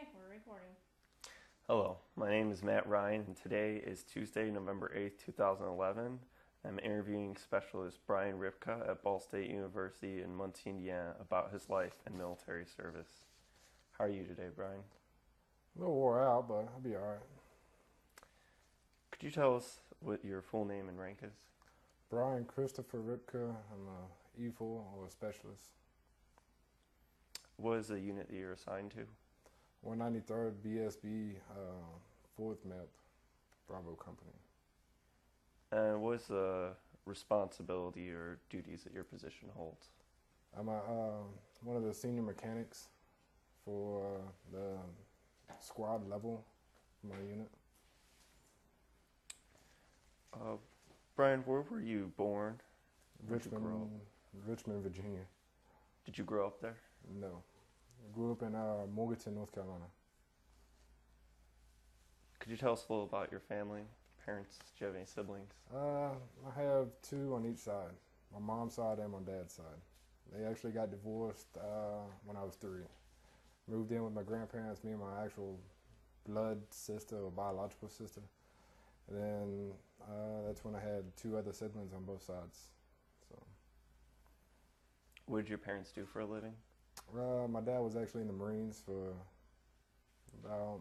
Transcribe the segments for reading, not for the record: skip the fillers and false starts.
Okay, we're recording. Hello, my name is Matt Ryan, and today is Tuesday, November 8th, 2011. I'm interviewing specialist Brian Ripka at Ball State University in Muncie, Indiana, about his life and military service. How are you today, Brian? A little wore out, but I'll be all right. Could you tell us what your full name and rank is? Brian Christopher Ripka. I'm a E4 or a specialist. What is the unit that you're assigned to? 193rd BSB, 4th MEP, Bravo Company. And what is the responsibility or duties that your position holds? I'm one of the senior mechanics for the squad level for my unit. Brian, where were you born? Richmond, Virginia. Did you grow up there? No. I grew up in Morganton, North Carolina. Could you tell us a little about your family, parents? Do you have any siblings? I have two on each side, my mom's side and my dad's side. They actually got divorced when I was 3. Moved in with my grandparents, me and my actual blood sister or biological sister. And then that's when I had 2 other siblings on both sides. So, What did your parents do for a living? my dad was actually in the Marines for about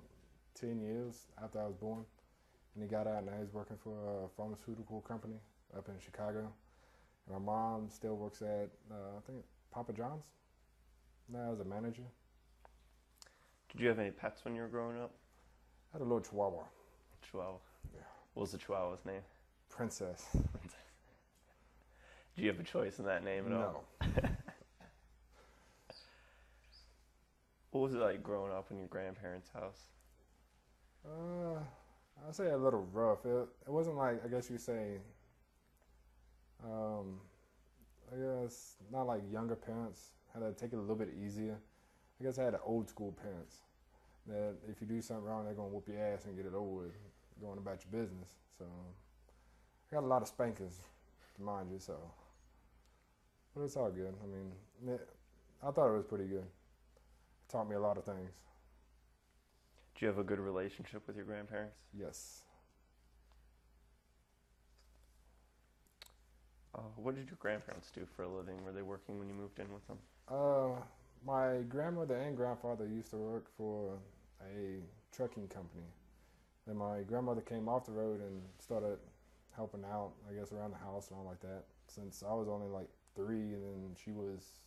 10 years after I was born. And he got out and now he's working for a pharmaceutical company up in Chicago. And my mom still works at, I think, Papa John's now as a manager. Did you have any pets when you were growing up? I had a little chihuahua. Chihuahua. Yeah. What was the Chihuahua's name? Princess. Did you have a choice in that name at all? No. What was it like growing up in your grandparents' house? I'd say a little rough. It wasn't like, I guess you say, I guess not like younger parents. Had to take it a little bit easier. I guess I had old school parents that if you do something wrong, they're gonna whoop your ass and get it over with, going about your business. So I got a lot of spankings, mind you. So, but it's all good. I mean, I thought it was pretty good. It taught me a lot of things. Do you have a good relationship with your grandparents? Yes. What did your grandparents do for a living? Were they working when you moved in with them? My grandmother and grandfather used to work for a trucking company. Then my grandmother came off the road and started helping out, I guess, around the house and all like that. Since I was only like 3 and then she was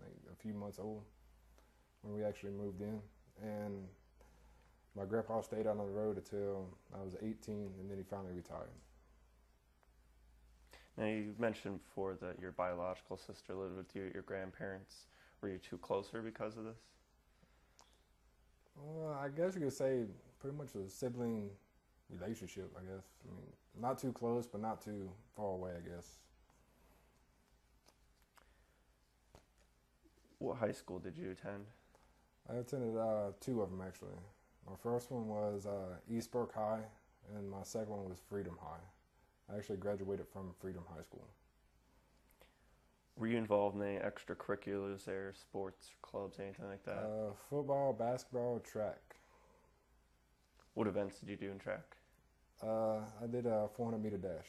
like a few months old when we actually moved in. And my grandpa stayed out on the road until I was 18 and then he finally retired. Now, you mentioned before that your biological sister lived with you, your grandparents. Were you too closer because of this? I guess you could say pretty much a sibling relationship, I guess. I mean, not too close, but not too far away, I guess. What high school did you attend? I attended 2 of them, actually. My first one was East Burke High, and my second one was Freedom High. I actually graduated from Freedom High School. Were you involved in any extracurriculars there, sports, clubs, anything like that? Football, basketball, track. What events did you do in track? I did a 400-meter dash.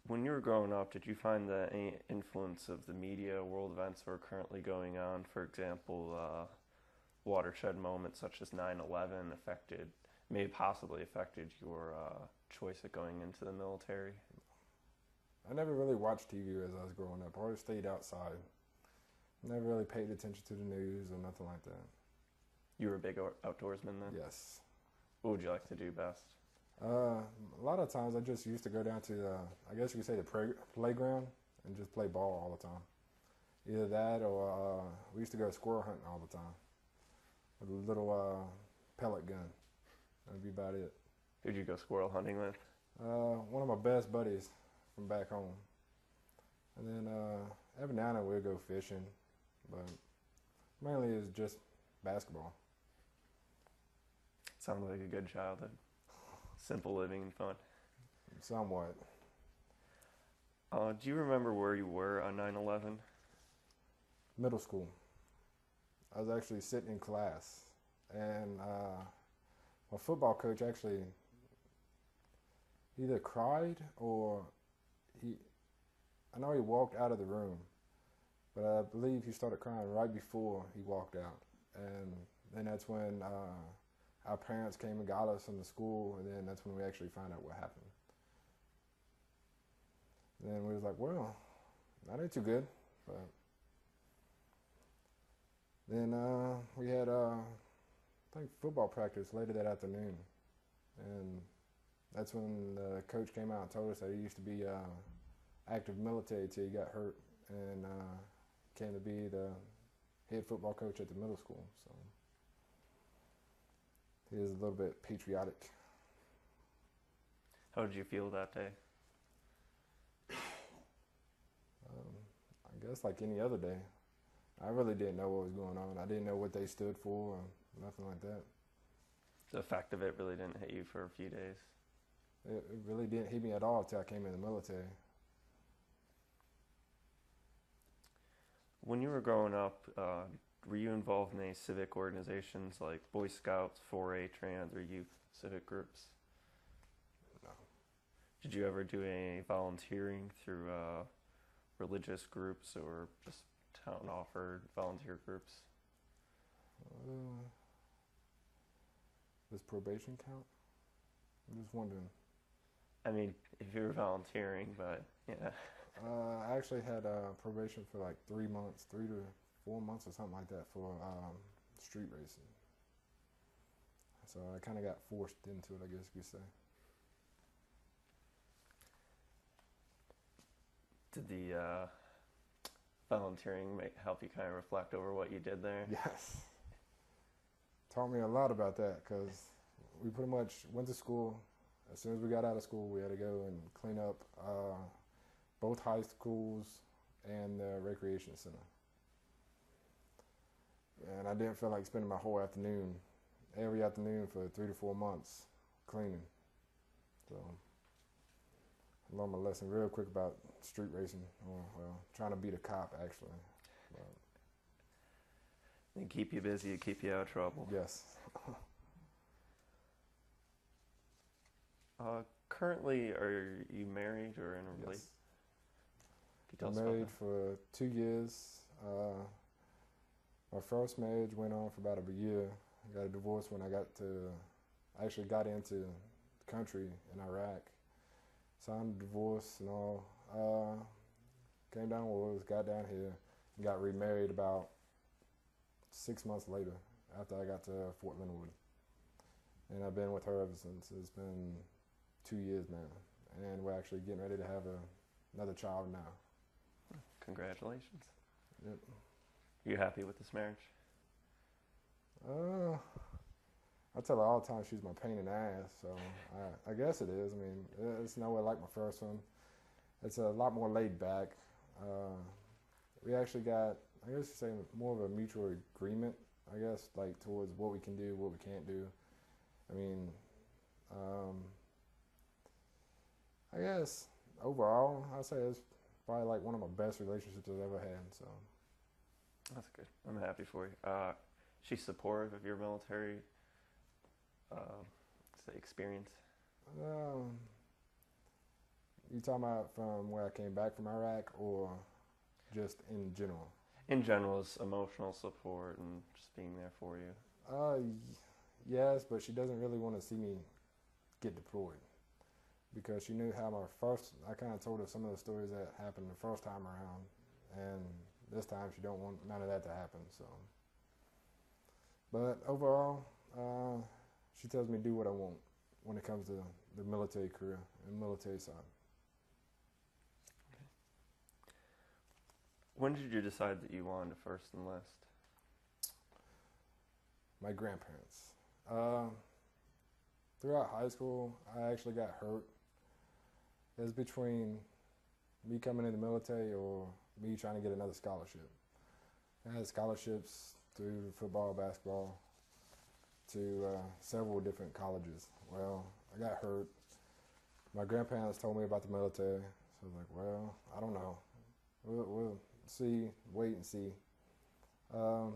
When you were growing up, did you find that any influence of the media, world events that are currently going on, for example, watershed moments such as 9/11 may have possibly affected your choice of going into the military? I never really watched TV as I was growing up. I always stayed outside. Never really paid attention to the news or nothing like that. You were a big outdoorsman then? Yes. What would you like to do best? A lot of times I just used to go down to, I guess you could say the playground and just play ball all the time. Either that or we used to go squirrel hunting all the time with a little pellet gun. That'd be about it. Who'd you go squirrel hunting with? One of my best buddies from back home. And then every now and then we'd go fishing, but mainly it's just basketball. Sounds like a good childhood. Simple living and fun. Somewhat. Do you remember where you were on 9/11? middle school. I was actually sitting in class, and my football coach actually either cried or I know he walked out of the room, but I believe he started crying right before he walked out. And then that's when our parents came and got us from the school, and then that's when we actually found out what happened. And then we was like, well, that ain't too good. But then we had, I think, football practice later that afternoon. And that's when the coach came out and told us that he used to be active military till he got hurt and came to be the head football coach at the middle school. So he is a little bit patriotic. How did you feel that day? I guess like any other day. I really didn't know what was going on. I didn't know what they stood for or nothing like that. The effect of it really didn't hit you for a few days? It really didn't hit me at all until I came in the military. When you were growing up, were you involved in any civic organizations like Boy Scouts, 4-H, or any other youth civic groups? No. Did you ever do any volunteering through religious groups or just town-offered volunteer groups? Does probation count? I'm just wondering. I mean, if you were volunteering, but yeah. I actually had probation for like 3 months, 3 to 4 months or something like that for street racing. So I kind of got forced into it, I guess you could say. Did the volunteering help you kind of reflect over what you did there? Yes. Taught me a lot about that because we pretty much went to school. As soon as we got out of school, we had to go and clean up both high schools and the recreation center. And I didn't feel like spending my whole afternoon, every afternoon for 3 to 4 months cleaning. So I learned my lesson real quick about street racing, or well, trying to beat a cop actually. But they keep you busy, keep you out of trouble. yes. Currently, are you married or in a relationship? Yes. I'm married for 2 years. My first marriage went on for about a year. I got a divorce when I actually got into the country in Iraq. Signed a divorce and all. Came down wars, got down here, and got remarried about 6 months later after I got to Fort Leonard. And I've been with her ever since. It's been 2 years now. And we're actually getting ready to have another child now. Congratulations. Yep. You happy with this marriage? I tell her all the time she's my pain in the ass, so I guess it is. I mean, it's nowhere like my first one. It's a lot more laid back. We actually got, I guess you say, more of a mutual agreement, I guess, like towards what we can do, what we can't do. I mean, I guess overall, I'd say it's probably like one of my best relationships I've ever had. So that's good. I'm happy for you. She's supportive of your military experience? You talking about from where I came back from Iraq, or just in general? In general, it's emotional support and just being there for you. Yes, but she doesn't really want to see me get deployed because she knew how I kind of told her some of the stories that happened the first time around, and this time she don't want none of that to happen. So, but overall, she tells me to do what I want when it comes to the military career and military side. When did you decide that you wanted to first enlist? My grandparents. Throughout high school, I actually got hurt. It was between me coming in the military or me trying to get another scholarship. I had scholarships through football, basketball, to several different colleges. Well, I got hurt. My grandparents told me about the military, so I was like, well, I don't know. We'll see, wait and see. Um,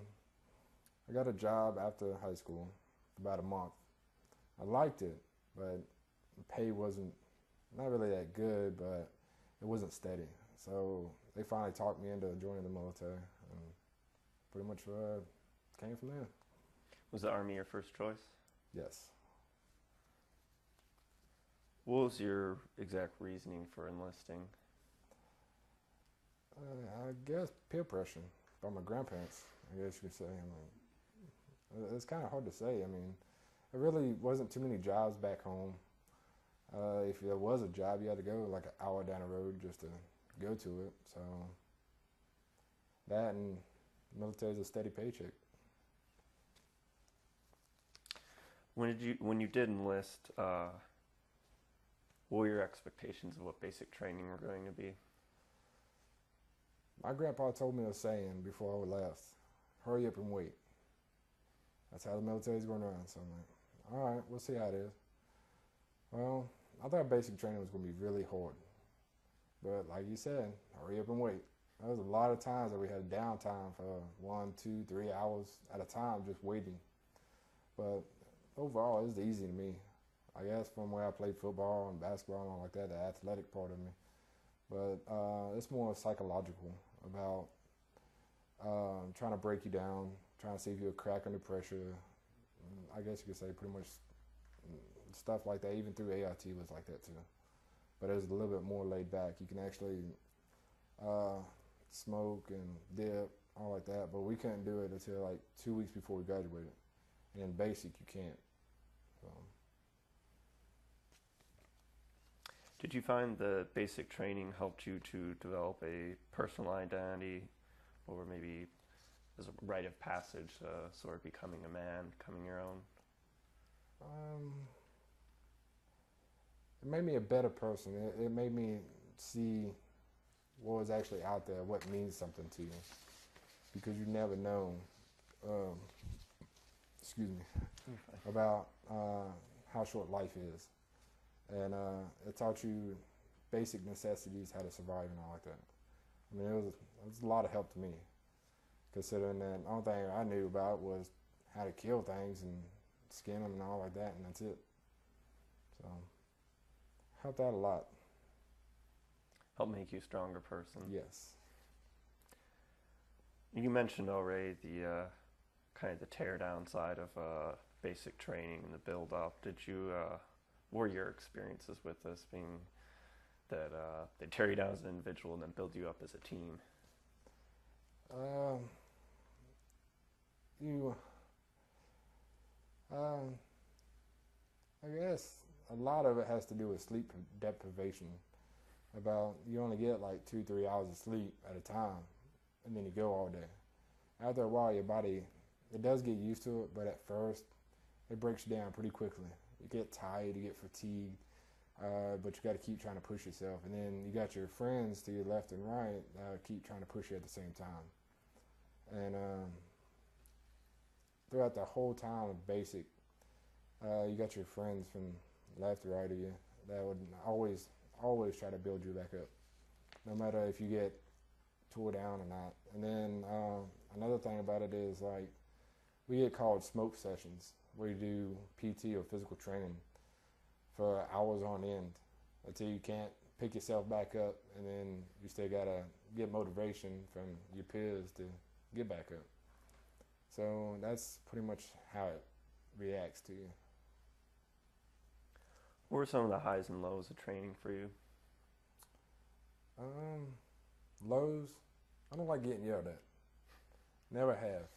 I got a job after high school, about a month. I liked it, but the pay wasn't not really that good, but it wasn't steady. So they finally talked me into joining the military, and pretty much came from there. Was the Army your first choice? Yes. What was your exact reasoning for enlisting? I guess peer pressure by my grandparents, I guess you could say. It's kind of hard to say. I mean, there really wasn't too many jobs back home. If there was a job, you had to go like an hour down the road just to go to it. So that and military is a steady paycheck. When you did enlist, what were your expectations of what basic training were going to be? My grandpa told me a saying before I left: "Hurry up and wait." That's how the military's going to run. So I'm like, all right, we'll see how it is. Well, I thought basic training was going to be really hard. But like you said, hurry up and wait. There was a lot of times that we had downtime for 1, 2, 3 hours at a time just waiting. But overall, it was easy to me. I guess from where I played football and basketball and all like that, the athletic part of me. But it's more psychological about trying to break you down, trying to see if you'll crack under pressure. I guess you could say pretty much stuff like that. Even through AIT was like that too. But it was a little bit more laid back. You can actually smoke and dip, all like that. But we couldn't do it until like 2 weeks before we graduated. And in basic, you can't. So. Did you find the basic training helped you to develop a personal identity, or maybe as a rite of passage, sort of becoming a man, becoming your own? It made me a better person. It made me see what was actually out there, what means something to you, because you never know. Excuse me, about how short life is, and it taught you basic necessities, how to survive and all like that. I mean, it was a lot of help to me, considering that the only thing I knew about was how to kill things and skin them and all like that, and that's it. So, helped out a lot. Helped make you a stronger person. Yes. You mentioned already the kind of the tear down side of basic training and the build up. Did you, what were your experiences with this, being that they tear you down as an individual and then build you up as a team? I guess a lot of it has to do with sleep deprivation. About you only get like 2-3 hours of sleep at a time, and then you go all day. After a while, your body, it does get used to it, but at first, it breaks you down pretty quickly. You get tired, you get fatigued, but you got to keep trying to push yourself. And then you got your friends to your left and right keep trying to push you at the same time. And throughout the whole time of basic, you got your friends from left or right of you that would always try to build you back up, no matter if you get tore down or not. And then another thing about it is, like, we get called smoke sessions, where you do PT or physical training for hours on end until you can't pick yourself back up, and then you still gotta get motivation from your peers to get back up. So that's pretty much how it reacts to you. What were some of the highs and lows of training for you? Lows, I don't like getting yelled at. Never have.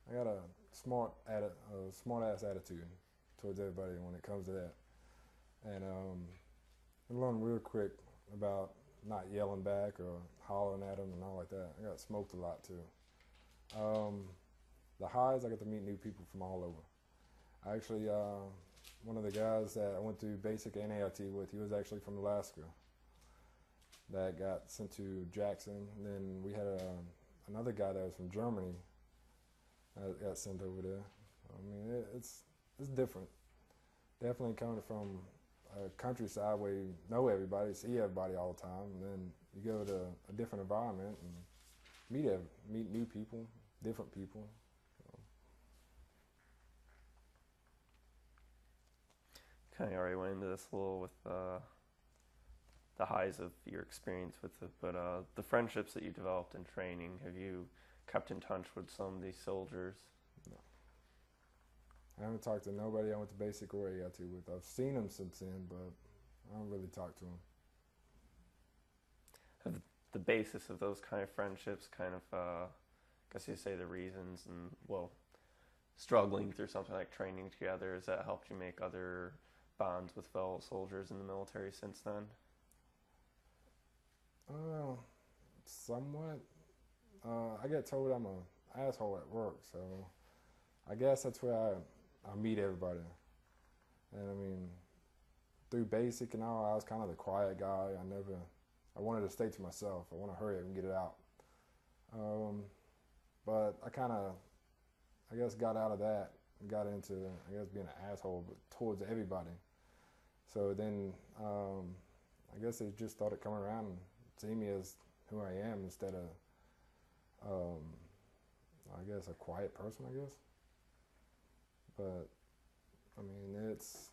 I got a smart ass attitude towards everybody when it comes to that. And I learned real quick about not yelling back or hollering at them and all like that. I got smoked a lot too. The highs, I got to meet new people from all over. Actually, one of the guys that I went through basic and AIT with, he was actually from Alaska, that got sent to Jackson. And then we had another guy that was from Germany that got sent over there. I mean, it's different. Definitely coming from a countryside where you know everybody, see everybody all the time, and then you go to a different environment and meet new people, different people. Kind of already went into this a little with the highs of your experience with it, but the friendships that you developed in training, have you kept in touch with some of these soldiers? No. I haven't talked to nobody I went to basic or AIT with. I've seen them since then, but I don't really talk to them. Have the basis of those kind of friendships kind of, I guess you say the reasons and, well, struggling through something like training together, has that helped you make other bonds with fellow soldiers in the military since then? Somewhat. I get told I'm an asshole at work, so I guess that's where I meet everybody. And I mean, through basic and all, I was kind of the quiet guy. I wanted to stay to myself. I want to hurry up and get it out. But I kind of, I guess, got out of that and got into, I guess, being an asshole towards everybody. So then, I guess they just started coming around and seeing me as who I am instead of, I guess, a quiet person, I guess. But, I mean, it's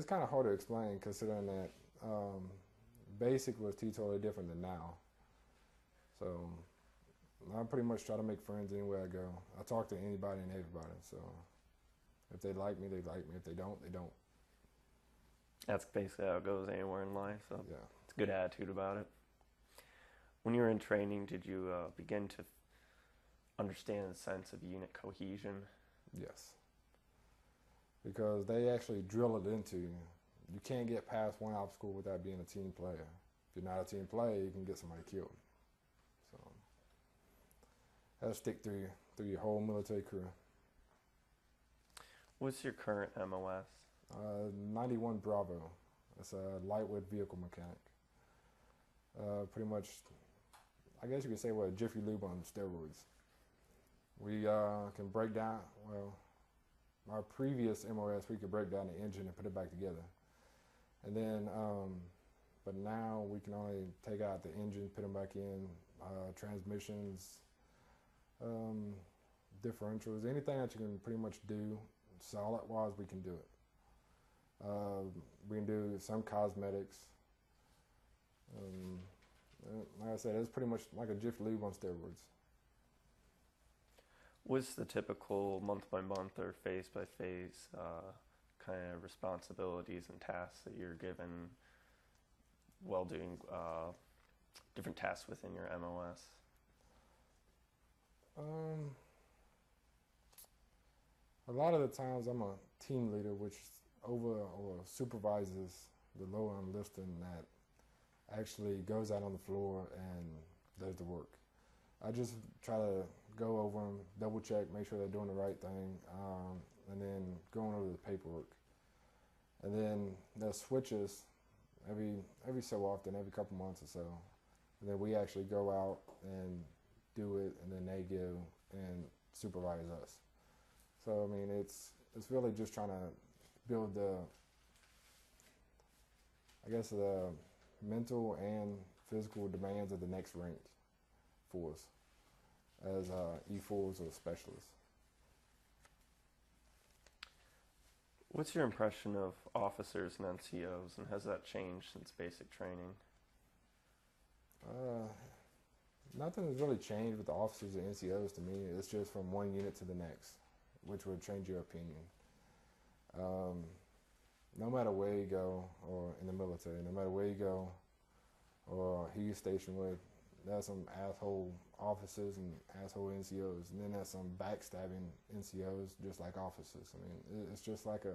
kind of hard to explain considering that basic was totally different than now. So I pretty much try to make friends anywhere I go. I talk to anybody and everybody. So if they like me, they like me. If they don't, they don't. That's basically how it goes anywhere in life. So yeah. It's a good attitude about it. When you were in training, did you begin to understand the sense of unit cohesion? Yes. Because they actually drill it into you. You can't get past one obstacle without being a team player. If you're not a team player, you can get somebody killed. So that'll stick through your whole military career. What's your current MOS? 91 Bravo. It's a lightweight vehicle mechanic. Pretty much, I guess you could say we're a Jiffy Lube on steroids. We can break down, well, our previous MOS, we could break down the engine and put it back together. And then, but now we can only take out the engine, put them back in, transmissions, differentials, anything that you can pretty much do solid-wise, we can do it. We can do some cosmetics. Like I said, it's pretty much like a Jiffy Lube on steroids. What's the typical month-by-month or phase-by-phase kind of responsibilities and tasks that you're given while doing different tasks within your MOS? A lot of the times I'm a team leader, which over or supervises the lower enlisted that actually goes out on the floor and does the work. I just try to go over them, double check, make sure they're doing the right thing, and then going over the paperwork. And then there's switches every so often, every couple months or so. And then we actually go out and do it, and then they go and supervise us. So I mean, it's really just trying to build the mental and physical demands of the next rank for us as E4s or specialists. What's your impression of officers and NCOs, and has that changed since basic training? Nothing has really changed with the officers and NCOs to me. It's just from one unit to the next, which would change your opinion. No matter where you go, or in the military, no matter where you go, or who you're stationed with, there's some asshole officers and asshole NCOs, and then there's some backstabbing NCOs just like officers. I mean, it's just like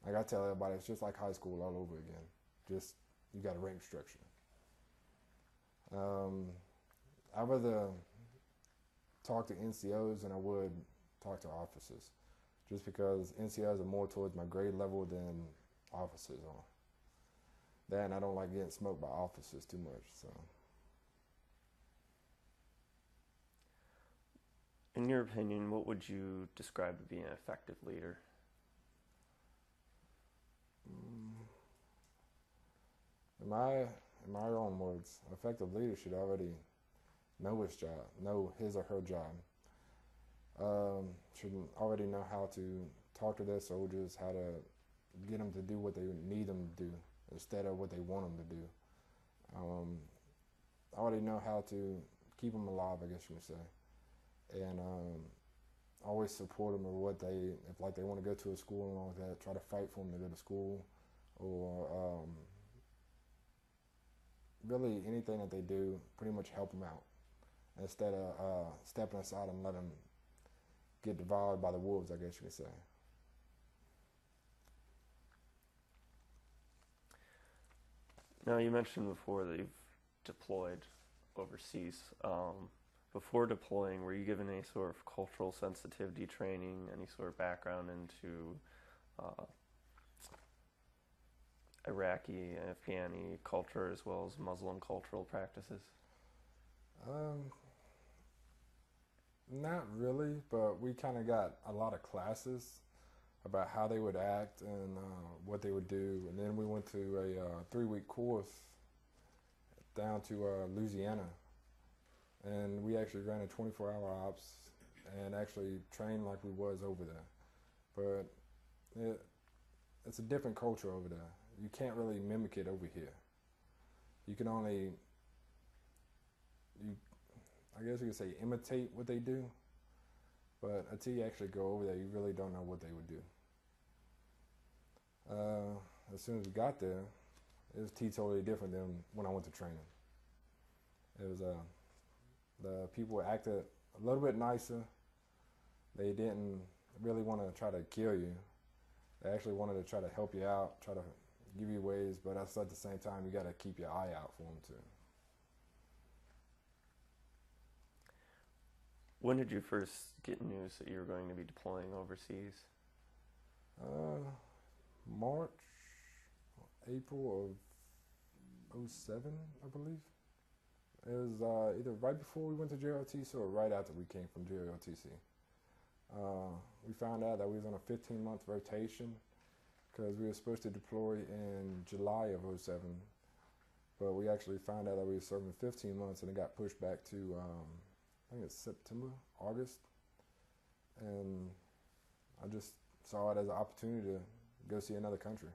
I tell everybody, it's just like high school all over again. Just, you got a rank structure. I'd rather talk to NCOs than I would talk to officers, just because NCOs are more towards my grade level than officers are. Then I don't like getting smoked by officers too much. So, in your opinion, what would you describe as being an effective leader? In my own words, effective leader should already know his job, know his or her job. Should already know how to talk to their soldiers, how to get them to do what they need them to do instead of what they want them to do. I already know how to keep them alive, I guess you would say, and always support them or what they, if like they want to go to a school and all that, try to fight for them to go to school, or really anything that they do, pretty much help them out instead of stepping aside and let them get devoured by the wolves, I guess you could say. Now, you mentioned before that you've deployed overseas. Before deploying, were you given any sort of cultural sensitivity training, any sort of background into Iraqi and Afghani culture as well as Muslim cultural practices? Not really, but we kind of got a lot of classes about how they would act and what they would do. And then we went to a 3-week course down to Louisiana. And we actually ran a 24-hour ops and actually trained like we was over there. But it's a different culture over there. You can't really mimic it over here. You can only, I guess you could say, imitate what they do. But until you actually go over there, you really don't know what they would do. As soon as we got there, it was totally different than when I went to training. It was the people acted a little bit nicer. They didn't really want to try to kill you. They actually wanted to try to help you out, try to give you ways, but that's at the same time you got to keep your eye out for them too. When did you first get news that you were going to be deploying overseas? March, April of '07, I believe. It was either right before we went to JROTC or right after we came from JROTC. We found out that we was on a 15-month rotation because we were supposed to deploy in July of '07, but we actually found out that we were serving 15 months and it got pushed back to, I think it's September, August, and I just saw it as an opportunity to go see another country.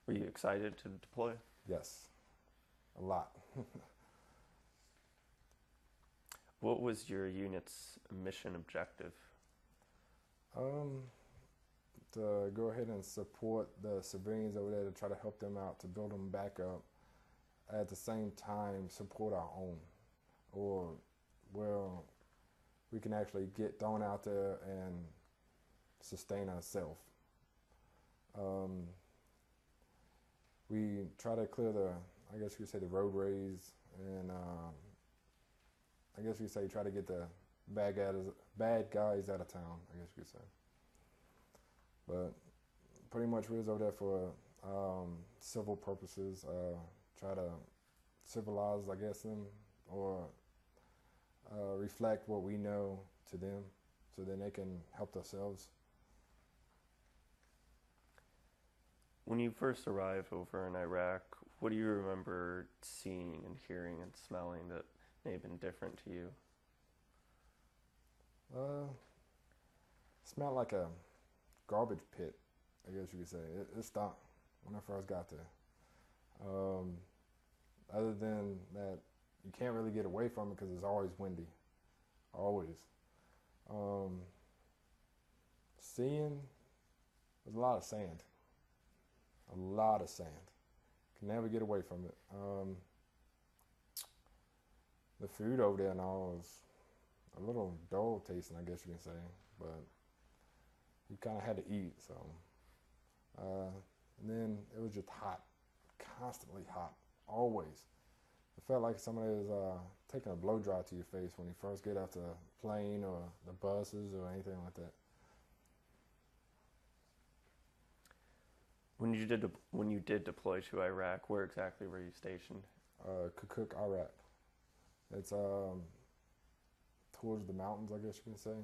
Were you excited to deploy? Yes, a lot. What was your unit's mission objective? To go ahead and support the civilians over there to try to help them out, to build them back up, at the same time support our own, or well, we can actually get thrown out there and sustain ourselves. We try to clear the, I guess you could say, the roadways, and I guess you could say try to get the bad guys out of town, I guess you could say. But pretty much we was over there for civil purposes, try to civilize, I guess, them, or reflect what we know to them so then they can help themselves. When you first arrived over in Iraq, what do you remember seeing and hearing and smelling that may have been different to you? Smelled like a garbage pit, I guess you could say. It stunk when I first got there. Other than that, you can't really get away from it because it's always windy. Always. Seeing, there's a lot of sand. A lot of sand. Can never get away from it. The food over there and all was a little dull tasting, I guess you can say, but you kind of had to eat, so. And then it was just hot, constantly hot, always. It felt like somebody was taking a blow dry to your face when you first get off the plane or the buses or anything like that. When you did deploy to Iraq, where exactly were you stationed? Kirkuk, Iraq. It's towards the mountains, I guess you can say.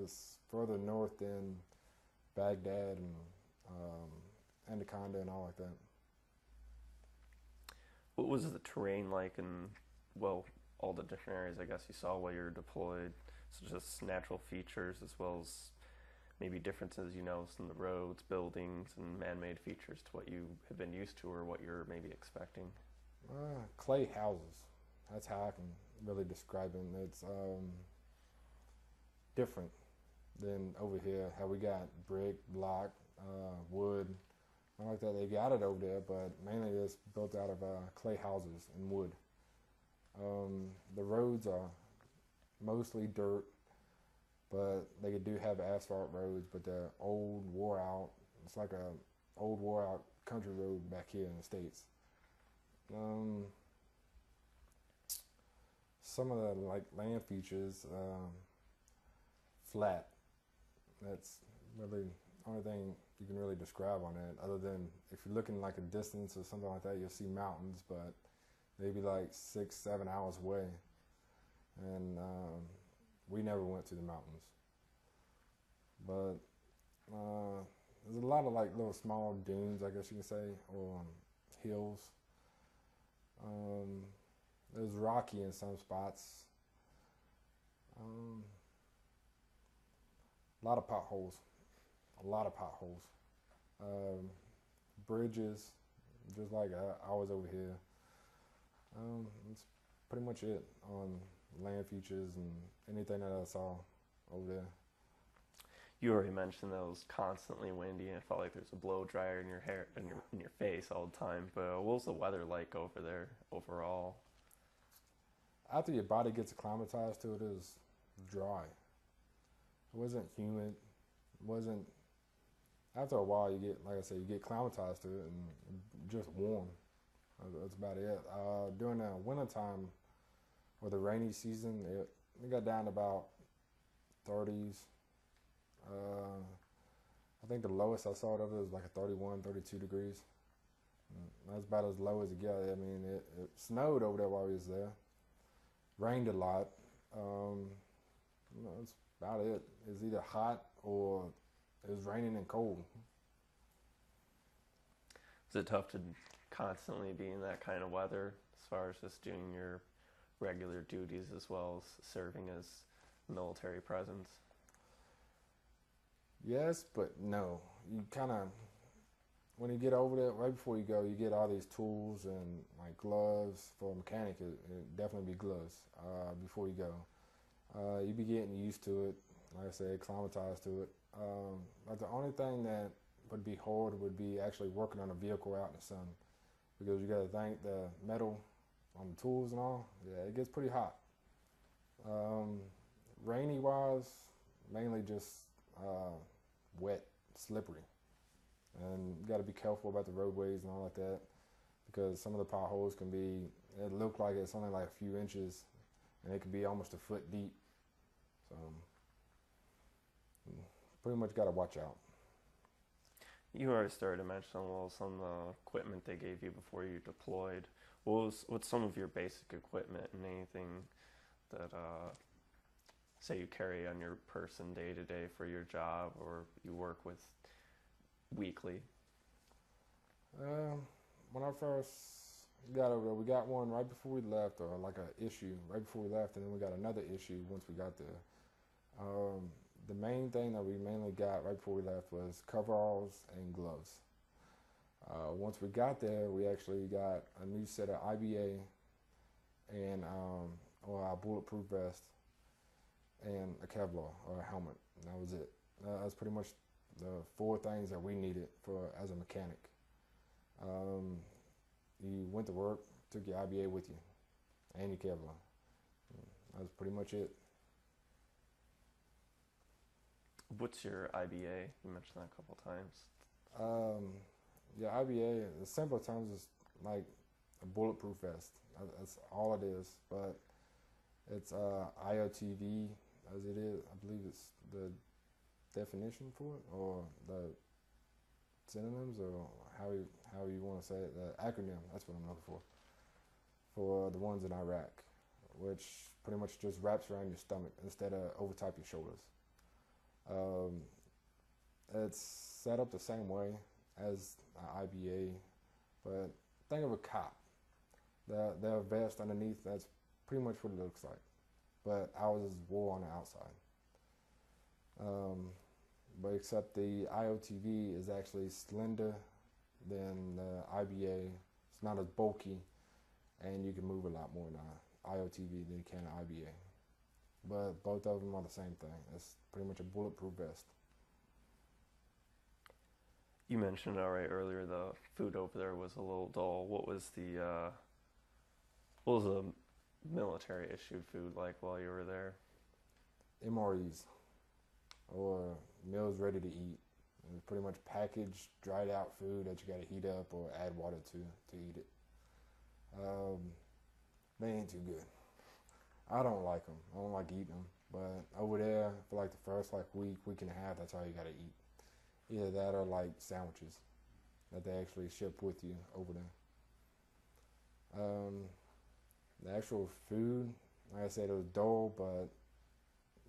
It's further north than Baghdad and Anaconda and all like that. What was the terrain like and well, all the different areas I guess you saw while you were deployed, so just natural features as well as maybe differences you noticed in the roads, buildings, and man-made features to what you have been used to or what you're maybe expecting? Clay houses. That's how I can really describe it. It's different than over here. How we got brick, block, wood, not like that. They got it over there, but mainly it's built out of clay houses and wood. The roads are mostly dirt, but they do have asphalt roads, but they're old, wore out. It's like a old, wore out country road back here in the States. Some of the like land features, flat. That's really the only thing you can really describe on it. Other than if you're looking like a distance or something like that, you'll see mountains, but maybe like 6-7 hours away. And we never went to the mountains. But there's a lot of like little small dunes, I guess you can say, or hills. It was rocky in some spots. A lot of potholes. A lot of potholes. Bridges, just like I was over here. That's pretty much it on land features and anything that I saw over there. You already mentioned that it was constantly windy and it felt like there's a blow dryer in your hair in your face all the time. But what was the weather like over there overall? After your body gets acclimatized to it, it was dry. It wasn't humid. It wasn't. After a while, you get, like I said, you get acclimatized to it and just warm. That's about it. During the wintertime or the rainy season, it got down to about 30s. I think the lowest I saw of it was like a 31, 32 degrees. That's about as low as it got. I mean, it snowed over there while we was there. Rained a lot. That's about it. It's either hot or it was raining and cold. Is it tough to constantly be in that kind of weather as far as just doing your regular duties as well as serving as military presence? Yes, but no. You kind of, when you get over there, right before you go, you get all these tools and like gloves for a mechanic. It definitely be gloves before you go. You be getting used to it, like I said, acclimatized to it. But the only thing that would be hard would be actually working on a vehicle out in the sun, because you got to think the metal on the tools and all. Yeah, it gets pretty hot. Rainy wise, mainly just wet, slippery, and you got to be careful about the roadways and all like that, because some of the potholes can be. It look like it's only like a few inches, and it could be almost a foot deep. So pretty much got to watch out. You already started to mention some of the equipment they gave you before you deployed. What's some of your basic equipment and anything that say you carry on your person day to day for your job or you work with weekly? When I first got over there, we got one right before we left, or like an issue right before we left, and then we got another issue once we got there. The main thing that we mainly got right before we left was coveralls and gloves. Once we got there, we actually got a new set of IBA and our bulletproof vest and a Kevlar or a helmet. And that was it. That's pretty much the 4 things that we needed for as a mechanic. You went to work, took your IBA with you, and your Kevlar. That was pretty much it. What's your IBA? You mentioned that a couple times. Your IBA, in simple terms, is like a bulletproof vest. That's all it is. But it's IOTV, as it is. I believe it's the definition for it, or the synonyms, or how you want to say it. The acronym. That's what I'm looking for the ones in Iraq, which pretty much just wraps around your stomach instead of over top your shoulders. It's set up the same way as an IBA, but think of a cop. The vest underneath, that's pretty much what it looks like. But ours is wool on the outside. But except the IOTV is actually slender than the IBA. It's not as bulky, and you can move a lot more in the IOTV than you can the IBA. But both of them are the same thing. It's pretty much a bulletproof vest. You mentioned already earlier the food over there was a little dull. What was the military issued food like while you were there? MREs, or meals ready to eat. It's pretty much packaged, dried out food that you got to heat up or add water to eat it. They ain't too good. I don't like them. I don't like eating them. But over there, for like the first week and a half, that's all you got to eat. Either that or like sandwiches that they actually ship with you over there. The actual food, like I said, it was dull, but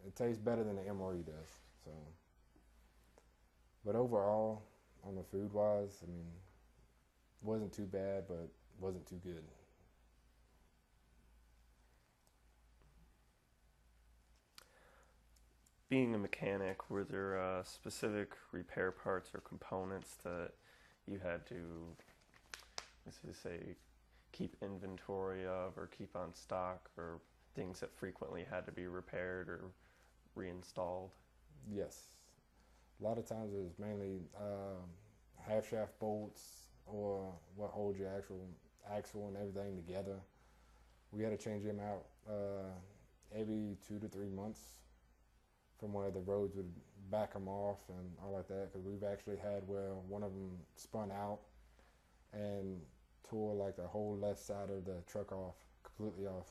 it tastes better than the MRE does. So, but overall, on the food wise, I mean, it wasn't too bad, but wasn't too good. Being a mechanic, were there specific repair parts or components that you had to, let's say, keep inventory of or keep on stock, or things that frequently had to be repaired or reinstalled? Yes. A lot of times it was mainly half shaft bolts or what holds your actual axle and everything together. We had to change them out every 2 to 3 months from where the roads would back them off and all like that, because we've actually had where one of them spun out and tore like the whole left side of the truck off, completely off,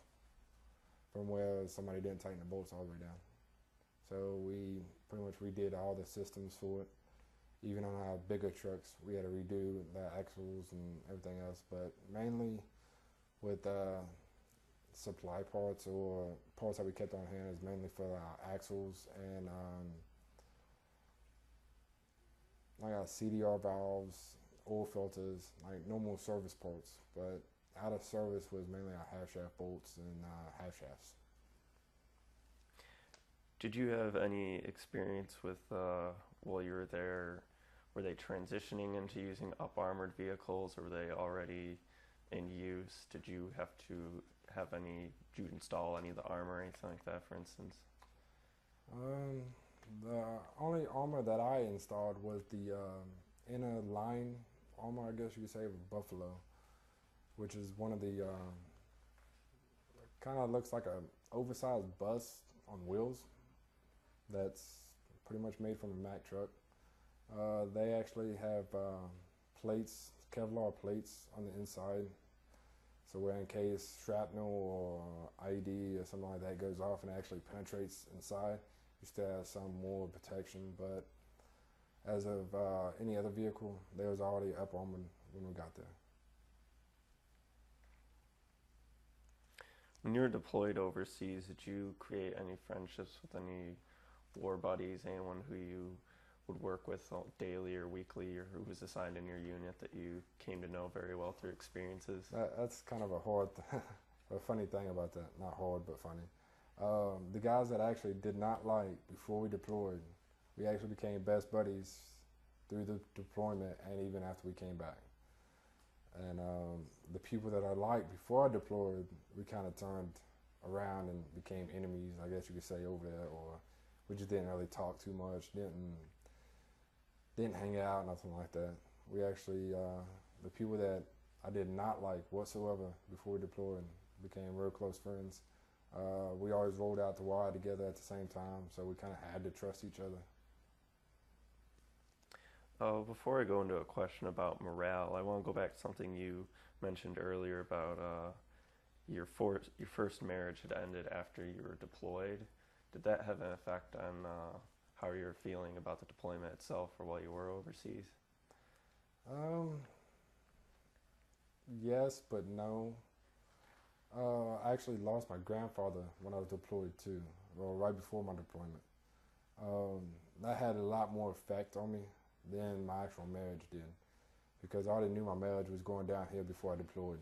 from where somebody didn't tighten the bolts all the way down. So we pretty much redid all the systems for it. Even on our bigger trucks, we had to redo the axles and everything else, but mainly with supply parts or parts that we kept on hand is mainly for our axles and like our CDR valves, oil filters, like normal service parts. But out of service was mainly our half shaft bolts and half shafts. Did you have any experience with, while you were there, were they transitioning into using up-armored vehicles, or were they already in use? Did you install any of the armor or anything like that, for instance? The only armor that I installed was the inner line armor, I guess you could say, of Buffalo, which is one of the, kind of looks like an oversized bus on wheels that's pretty much made from a Mack truck. They actually have plates, Kevlar plates on the inside, so where in case shrapnel or IED or something like that goes off and actually penetrates inside, you still have some more protection. But as of any other vehicle, they was already up armored when we got there. When you were deployed overseas, did you create any friendships with any war buddies, anyone who you would work with daily or weekly, or who was assigned in your unit that you came to know very well through experiences? That's kind of a hard, a funny thing about that. Not hard, but funny. The guys that I actually did not like before we deployed, we actually became best buddies through the deployment and even after we came back. And the people that I liked before I deployed, we kind of turned around and became enemies, I guess you could say, over there, or we just didn't really talk too much, didn't hang out, nothing like that. We actually, the people that I did not like whatsoever before we deployed became real close friends. We always rolled out the wire together at the same time, so we kind of had to trust each other. Before I go into a question about morale, I want to go back to something you mentioned earlier about your first marriage had ended after you were deployed. Did that have an effect on how you were feeling about the deployment itself or while you were overseas? Yes, but no. I actually lost my grandfather when I was deployed too, well, right before my deployment. That had a lot more effect on me than my actual marriage did, because I already knew my marriage was going downhill before I deployed.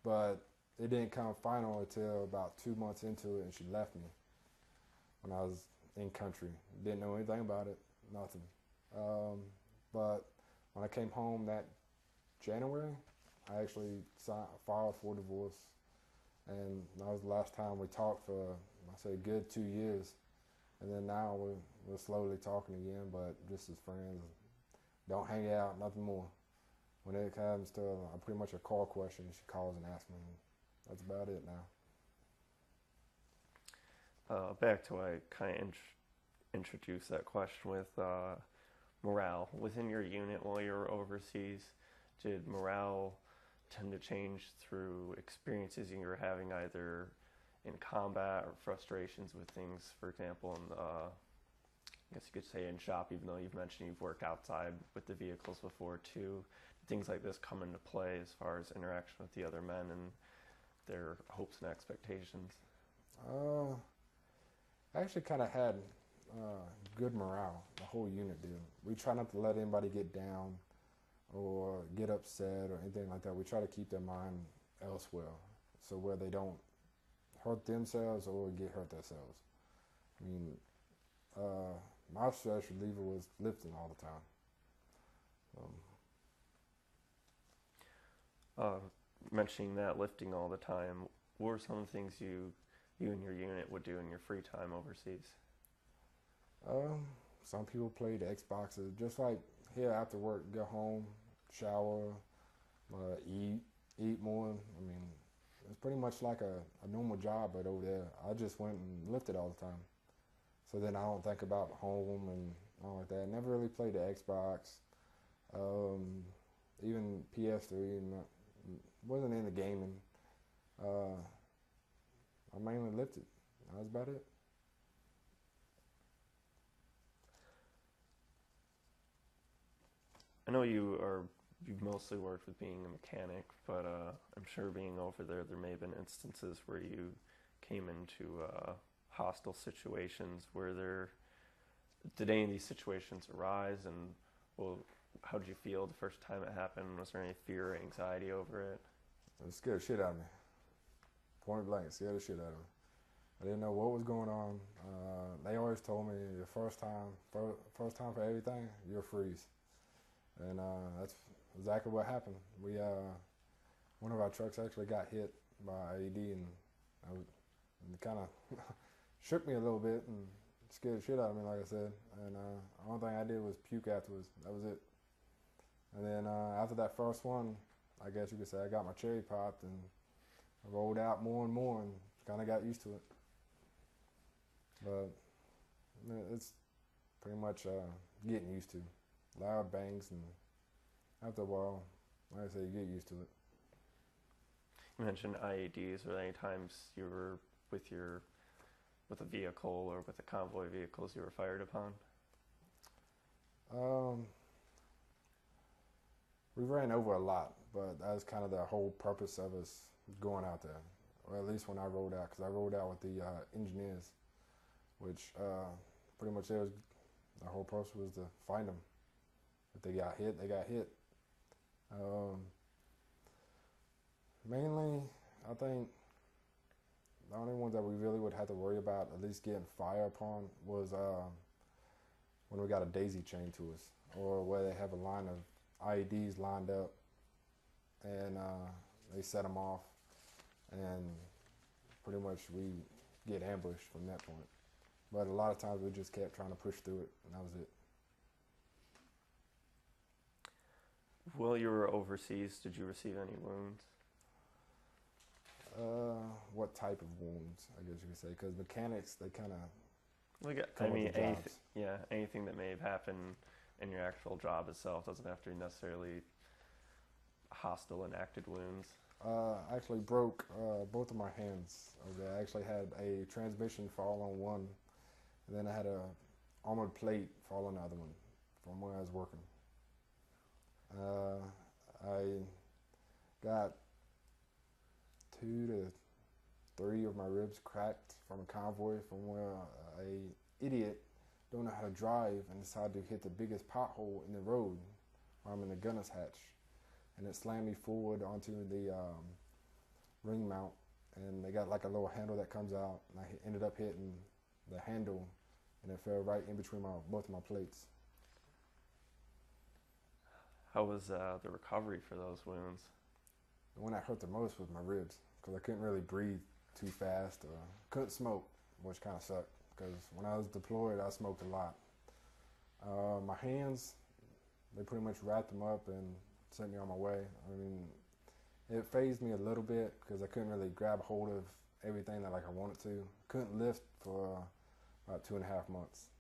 But it didn't come final until about 2 months into it, and she left me when I was in country. Didn't know anything about it, nothing. But when I came home that January, I actually filed for divorce, and that was the last time we talked for, I say, a good 2 years. And then now we're slowly talking again, but just as friends. Don't hang out, nothing more. When it comes to pretty much a call question, she calls and asks me. That's about it now. Back to I kind of introduced that question with morale. Within your unit while you were overseas, did morale tend to change through experiences you were having either in combat or frustrations with things, for example, in I guess you could say in shop, even though you've mentioned you've worked outside with the vehicles before too. Things like this come into play as far as interaction with the other men and their hopes and expectations? I actually kind of had good morale. The whole unit did. We try not to let anybody get down or get upset or anything like that. We try to keep their mind elsewhere, so where they don't hurt themselves or get hurt themselves. I mean, my stress reliever was lifting all the time. Mentioning that lifting all the time, what were some of the things you and your unit would do in your free time overseas? Some people played Xboxes, just like here after work, go home, shower, eat more. I mean, it's pretty much like a normal job, but over there, I just went and lifted all the time. So then I don't think about home and all like that. Never really played the Xbox, even PS3, and wasn't into gaming. I mainly lifted. That was about it. I know you've mostly worked with being a mechanic, but I'm sure being over there may have been instances where you came into hostile situations. Did any of these situations arise, and how did you feel the first time it happened? Was there any fear or anxiety over it? It scared the shit out of me. Point blank, it scared the shit out of me. I didn't know what was going on. They always told me the first time for everything, you'll freeze. And that's exactly what happened. One of our trucks actually got hit by IED, and it kind of shook me a little bit and scared the shit out of me, like I said. And the only thing I did was puke afterwards. That was it. And then after that first one, I guess you could say I got my cherry popped and I rolled out more and more and kind of got used to it. But it's pretty much getting used to loud bangs, and after a while, like I say, you get used to it. You mentioned IEDs. Were there any times you were with a vehicle or with a convoy of vehicles you were fired upon? We ran over a lot, but that was kind of the whole purpose of us going out there, or at least when I rode out, because I rode out with the engineers, which pretty much the whole purpose was to find them. If they got hit, they got hit. Mainly, I think the only ones that we really would have to worry about, at least getting fire upon, was when we got a daisy chain to us, or where they have a line of IEDs lined up, and they set them off, and pretty much we get ambushed from that point. But a lot of times we just kept trying to push through it, and that was it. While you were overseas, did you receive any wounds? What type of wounds, I guess you could say, because mechanics, they kind of anything that may have happened in your actual job itself doesn't have to be necessarily hostile enacted wounds. I actually broke both of my hands. I actually had a transmission fall on one, and then I had a armored plate fall on the other one from where I was working. I got 2 to 3 of my ribs cracked from a convoy from where a idiot don't know how to drive and decided to hit the biggest pothole in the road while I'm in the gunner's hatch, and it slammed me forward onto the ring mount, and they got like a little handle that comes out, and I ended up hitting the handle, and it fell right in between both of my plates. How was the recovery for those wounds? The one that hurt the most was my ribs, because I couldn't really breathe too fast, or couldn't smoke, which kind of sucked, because when I was deployed, I smoked a lot. My hands, they pretty much wrapped them up and sent me on my way. I mean, it phased me a little bit because I couldn't really grab hold of everything that like I wanted to. Couldn't lift for about 2.5 months.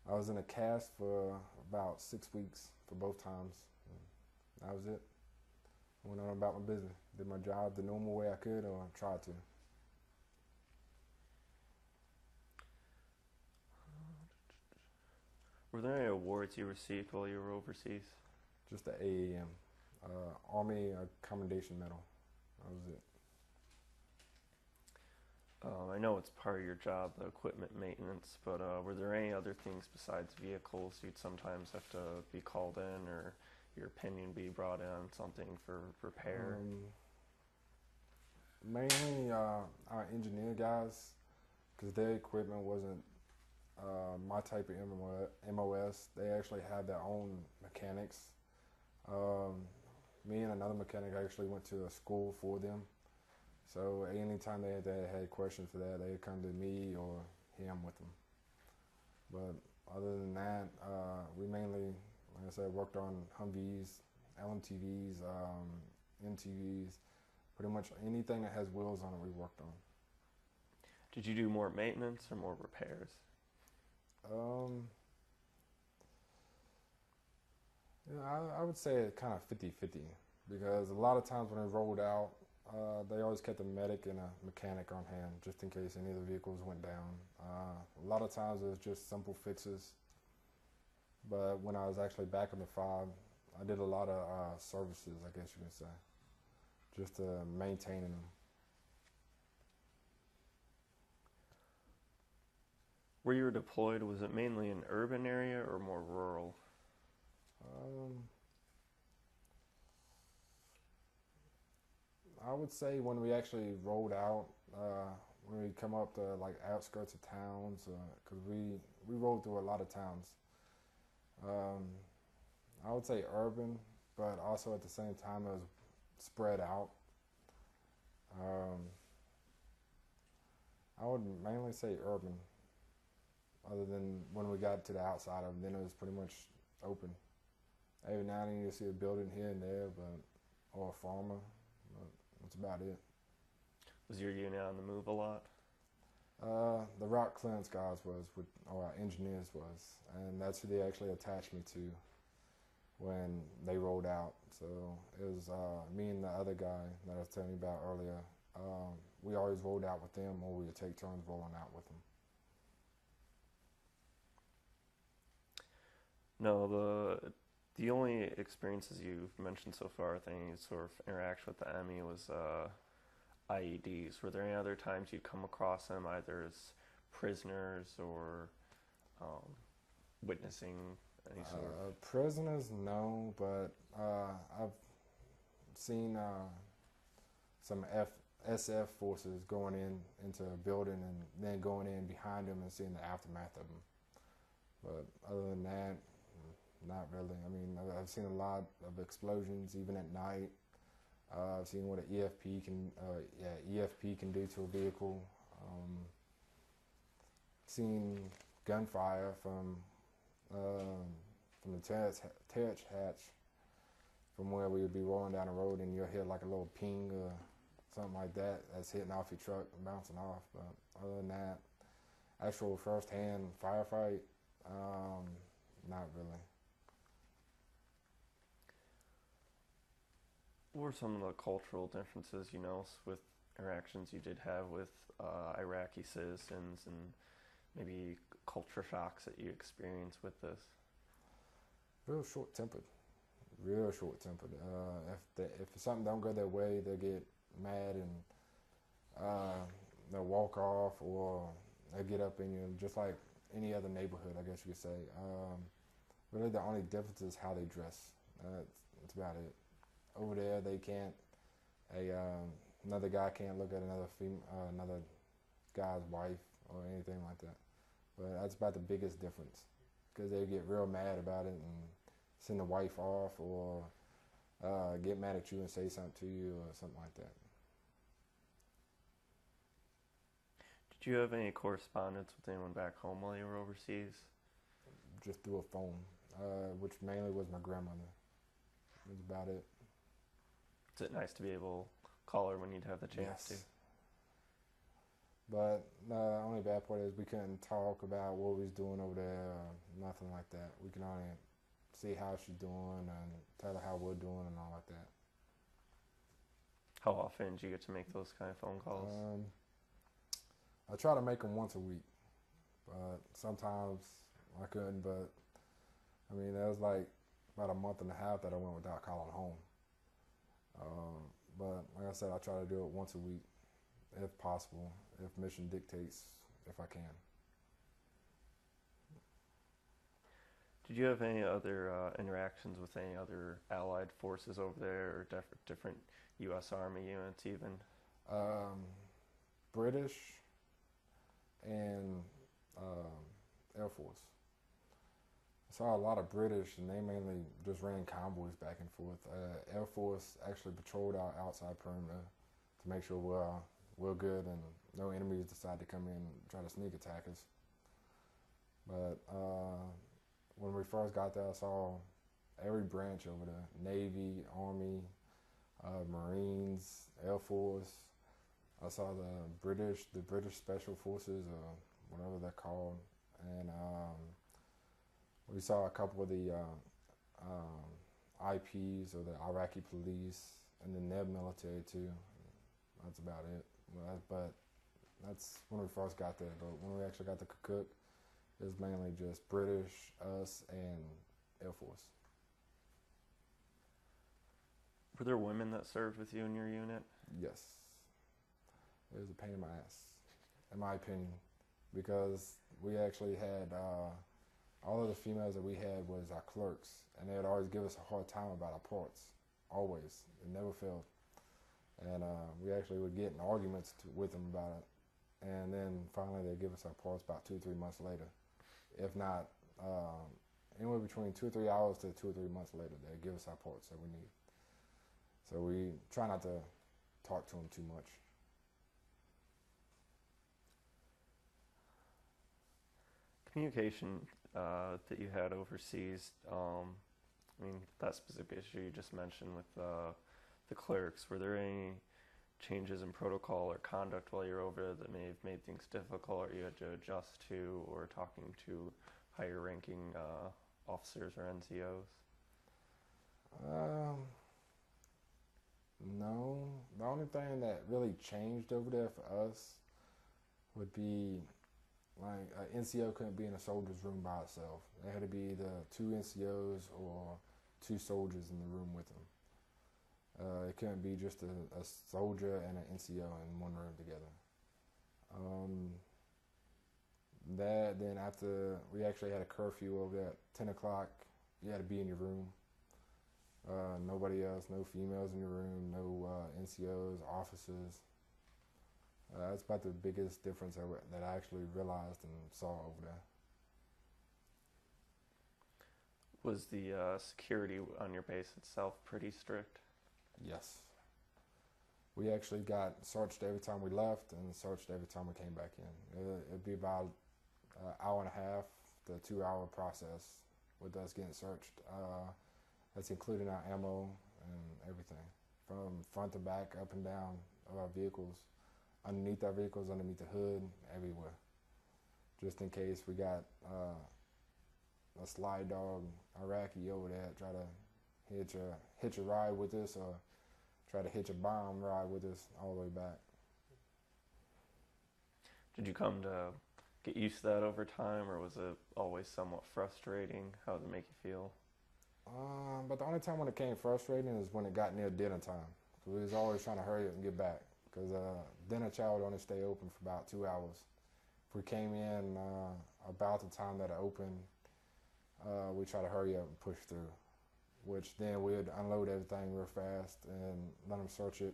I was in a cast for about 6 weeks for both times. That was it. Went on about my business. Did my job the normal way I could, or tried to. Were there any awards you received while you were overseas? Just the AAM, Army Commendation Medal. That was it. I know it's part of your job, the equipment maintenance, but were there any other things besides vehicles you'd sometimes have to be called in, or your opinion be brought in on something for repair? Mainly our engineer guys, because their equipment wasn't my type of MOS. They actually had their own mechanics. Me and another mechanic actually went to a school for them. So anytime they had questions for that, they'd come to me or him with them. But other than that, we mainly, like I said, worked on Humvees, LMTVs, MTVs, pretty much anything that has wheels on it we worked on. Did you do more maintenance or more repairs? I would say it kind of 50-50, because a lot of times when they rolled out, they always kept a medic and a mechanic on hand just in case any of the vehicles went down. A lot of times it was just simple fixes, but when I was actually back in the 5, I did a lot of services, I guess you could say, just maintaining them. Where you were deployed, was it mainly an urban area or more rural? I would say when we actually rolled out, when we come up to like outskirts of towns, because we rolled through a lot of towns. I would say urban, but also at the same time it was spread out. I would mainly say urban, other than when we got to the outside of it, then it was pretty much open. Every now and then you see a building here and there, or a farmer, but that's about it. Was your unit on the move a lot? The rock clearance guys or our engineers was, and that's who they actually attached me to when they rolled out. So it was me and the other guy that I was telling you about earlier. We always rolled out with them, or we would take turns rolling out with them. No, the only experiences you've mentioned so far, with any sort of interaction with the Emmy, was IEDs. Were there any other times you'd come across them, either as prisoners or witnessing any sort of... Prisoners, no, but I've seen some SF forces going into a building and then going in behind them and seeing the aftermath of them. But other than that, not really. I mean, I've seen a lot of explosions even at night. I've seen what an EFP can do to a vehicle. Seen gunfire from the terrace hatch from where we would be rolling down the road, and you'll hear like a little ping or something like that that's hitting off your truck and bouncing off. But other than that, actual first-hand firefight, not really. What were some of the cultural differences, with interactions you did have with Iraqi citizens, and maybe culture shocks that you experienced with this? Real short-tempered. If something don't go their way, they'll get mad and they'll walk off, or they'll get up in you, just like any other neighborhood, I guess you could say. Really, the only difference is how they dress. That's about it. over there they can't. Another guy can't look at another guy's wife or anything like that. But that's about the biggest difference, because they get real mad about it and send the wife off, or get mad at you and say something to you or something like that. Did you have any correspondence with anyone back home while you were overseas? Just through a phone, which mainly was my grandmother. That's about it. Is it nice to be able to call her when you'd have the chance to? But the only bad part is we couldn't talk about what we was doing over there or nothing like that. We can only see how she's doing and tell her how we're doing and all like that. How often do you get to make those kind of phone calls? I try to make them once a week, but sometimes I couldn't. But I mean, that was like about a month and a half that I went without calling home. But like I said, I try to do it once a week, if possible, if mission dictates, if I can. Did you have any other interactions with any other Allied forces over there, or different U.S. Army units even? British and Air Force. I saw a lot of British, and they mainly just ran convoys back and forth. Air Force actually patrolled our outside perimeter to make sure we're good and no enemies decide to come in and try to sneak attack us. But when we first got there, I saw every branch over there: Navy, Army, Marines, Air Force. I saw the British Special Forces, or whatever they're called, and we saw a couple of the IPs, or the Iraqi police, and the NEB military too. That's about it. But that's when we first got there. But when we actually got to Kirkuk, it was mainly just British, us, and Air Force. Were there women that served with you in your unit? Yes. It was a pain in my ass, in my opinion, because we actually had, all of the females that we had was our clerks, and they would always give us a hard time about our parts, always. It never failed. And we actually would get in arguments with them about it, and then finally they'd give us our parts about 2 or 3 months later. If not, anywhere between 2 or 3 hours to 2 or 3 months later, they'd give us our parts that we need. So we try not to talk to them too much. Communication that you had overseas, I mean, that specific issue you just mentioned with the clerks, were there any changes in protocol or conduct while you're over there that may have made things difficult, or you had to adjust to, or talking to higher ranking officers or NCOs? No. The only thing that really changed over there for us would be, like, an NCO couldn't be in a soldier's room by itself. There had to be either 2 NCOs or 2 soldiers in the room with them. It couldn't be just a soldier and an NCO in one room together. Then after, we actually had a curfew over there at 10 o'clock. You had to be in your room. Nobody else, no females in your room, no NCOs, officers. That's about the biggest difference that I actually realized and saw over there. Was the security on your base itself pretty strict? Yes. We actually got searched every time we left and searched every time we came back in. It'd be about an hour and a half to 2 hour process with us getting searched. That's including our ammo and everything, from front to back, up and down of our vehicles, underneath our vehicles, underneath the hood, everywhere. Just in case we got a slide dog Iraqi over there try to hitch a ride with us, or try to hitch a bomb ride with us all the way back. Did you come to get used to that over time, or was it always somewhat frustrating? How did it make you feel? But the only time when it came frustrating is when it got near dinner time. We was always trying to hurry up and get back, because dinner chow would only stay open for about 2 hours. If we came in about the time that it opened, we try to hurry up and push through. which then we'd unload everything real fast and let them search it.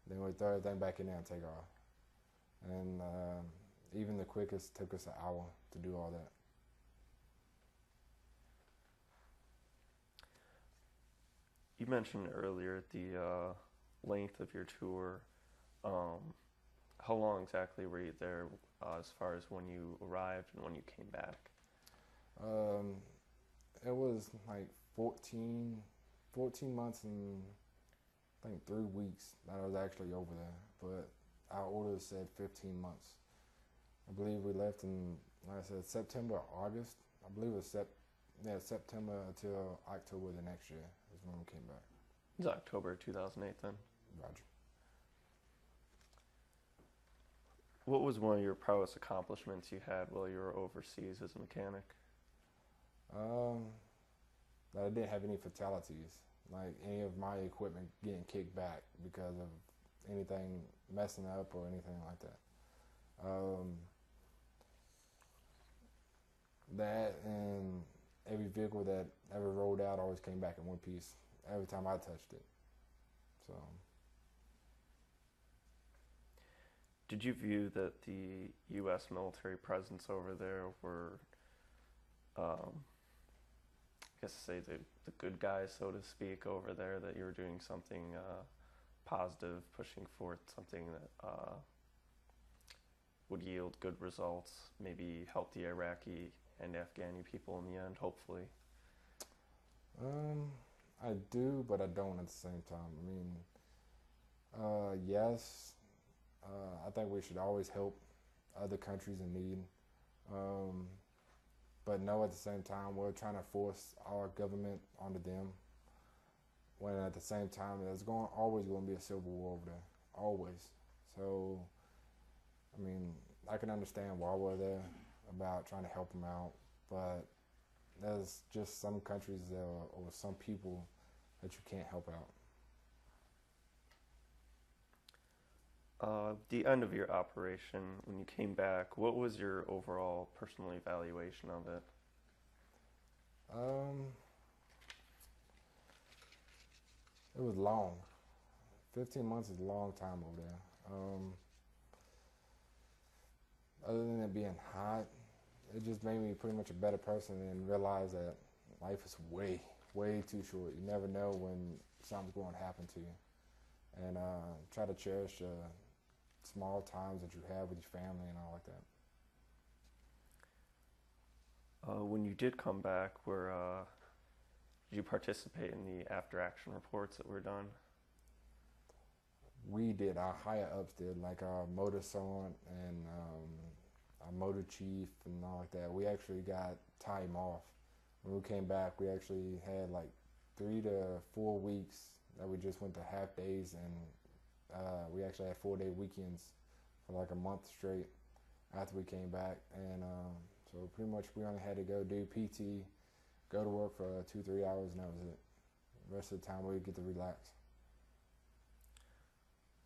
Then we'd throw everything back in there and take off. And even the quickest took us an hour to do all that. You mentioned earlier the length of your tour. How long exactly were you there as far as when you arrived and when you came back? It was like 14 months and I think 3 weeks that I was actually over there. But our orders said 15 months. I believe we left in, like I said, September or August. I believe it was September until October the next year is when we came back. It was October 2008 then? Roger. What was one of your proudest accomplishments you had while you were overseas as a mechanic? That I didn't have any fatalities, like any of my equipment getting kicked back because of anything messing up or anything like that. That and every vehicle that ever rolled out always came back in one piece every time I touched it. So. Did you view that the U.S. military presence over there were, I guess say the good guys, so to speak, over there, that you were doing something positive, pushing forth something that would yield good results, maybe help the Iraqi and Afghani people in the end, hopefully? I do, but I don't at the same time. I mean, yes, I think we should always help other countries in need. But no, at the same time, we're trying to force our government onto them. When at the same time, there's always going to be a civil war over there, always. So, I mean, I can understand why we're there, about trying to help them out, but there's just some countries or some people that you can't help out. The end of your operation, when you came back, what was your overall personal evaluation of it? It was long. 15 months is a long time over there. Other than it being hot, it just made me pretty much a better person and realize that life is way, way too short. You never know when something's going to happen to you. And try to cherish the small times that you have with your family and all like that. When you did come back, did you participate in the after-action reports that were done? We did. Our higher-ups did, like our motor sergeant and our motor chief and all like that. We actually got time off. When we came back, we actually had like 3 to 4 weeks that we just went to half days, and we actually had 4-day weekends for like a month straight after we came back. And so pretty much we only had to go do PT, go to work for 2-3 hours, and that was it. The rest of the time we would get to relax.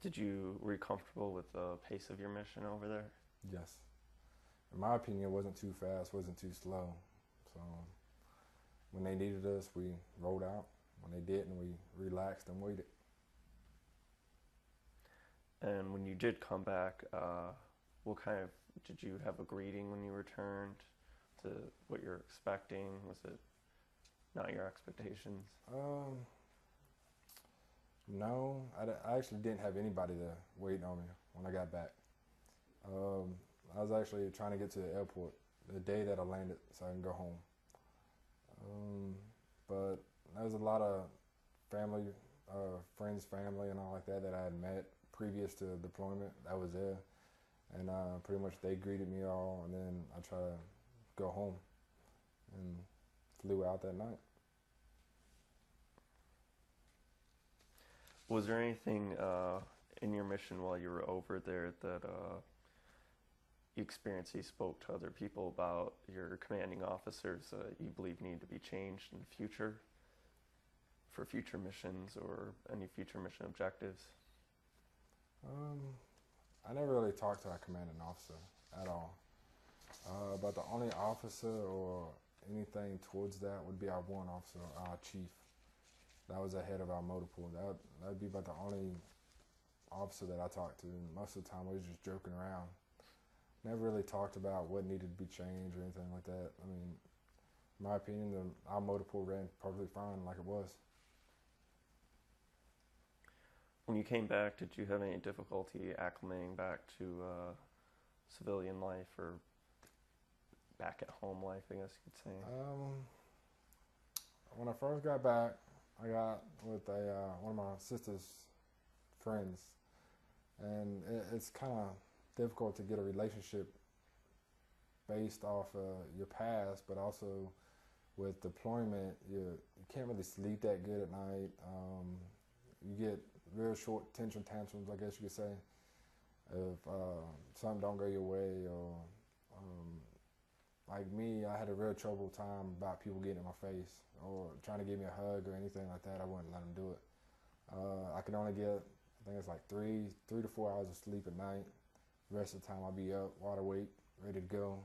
Were you comfortable with the pace of your mission over there? Yes. In my opinion, it wasn't too fast, wasn't too slow. So when they needed us, we rolled out. When they didn't, we relaxed and waited. And when you did come back, did you have a greeting when you returned to what you're expecting? Was it not your expectations? No, I actually didn't have anybody there waiting on me when I got back. I was actually trying to get to the airport the day that I landed so I can go home. But there was a lot of family, friends, family, and all like that I had met previous to deployment that was there. And pretty much they greeted me all, and then I tried to go home and flew out that night. Was there anything in your mission while you were over there that you experienced, you spoke to other people about, your commanding officers you believe need to be changed in the future for future missions or any future mission objectives? I never really talked to our commanding officer at all. But the only officer or anything towards that would be our warrant officer, our chief. that was the head of our motor pool. That would be about the only officer that I talked to. And most of the time, we was just joking around. Never really talked about what needed to be changed or anything like that. I mean, in my opinion, our motor pool ran perfectly fine like it was. When you came back, did you have any difficulty acclimating back to civilian life or back at home life, I guess you could say? When I first got back, I got with one of my sister's friends, and it's kind of difficult to get a relationship based off your past, but also with deployment, you can't really sleep that good at night. You get real short tension tantrums, I guess you could say, if something don't go your way, or like me, I had a real trouble time about people getting in my face or trying to give me a hug or anything like that. I wouldn't let them do it. I can only get, I think it's like 3 to 4 hours of sleep at night. The rest of the time I'll be up, wide awake, ready to go.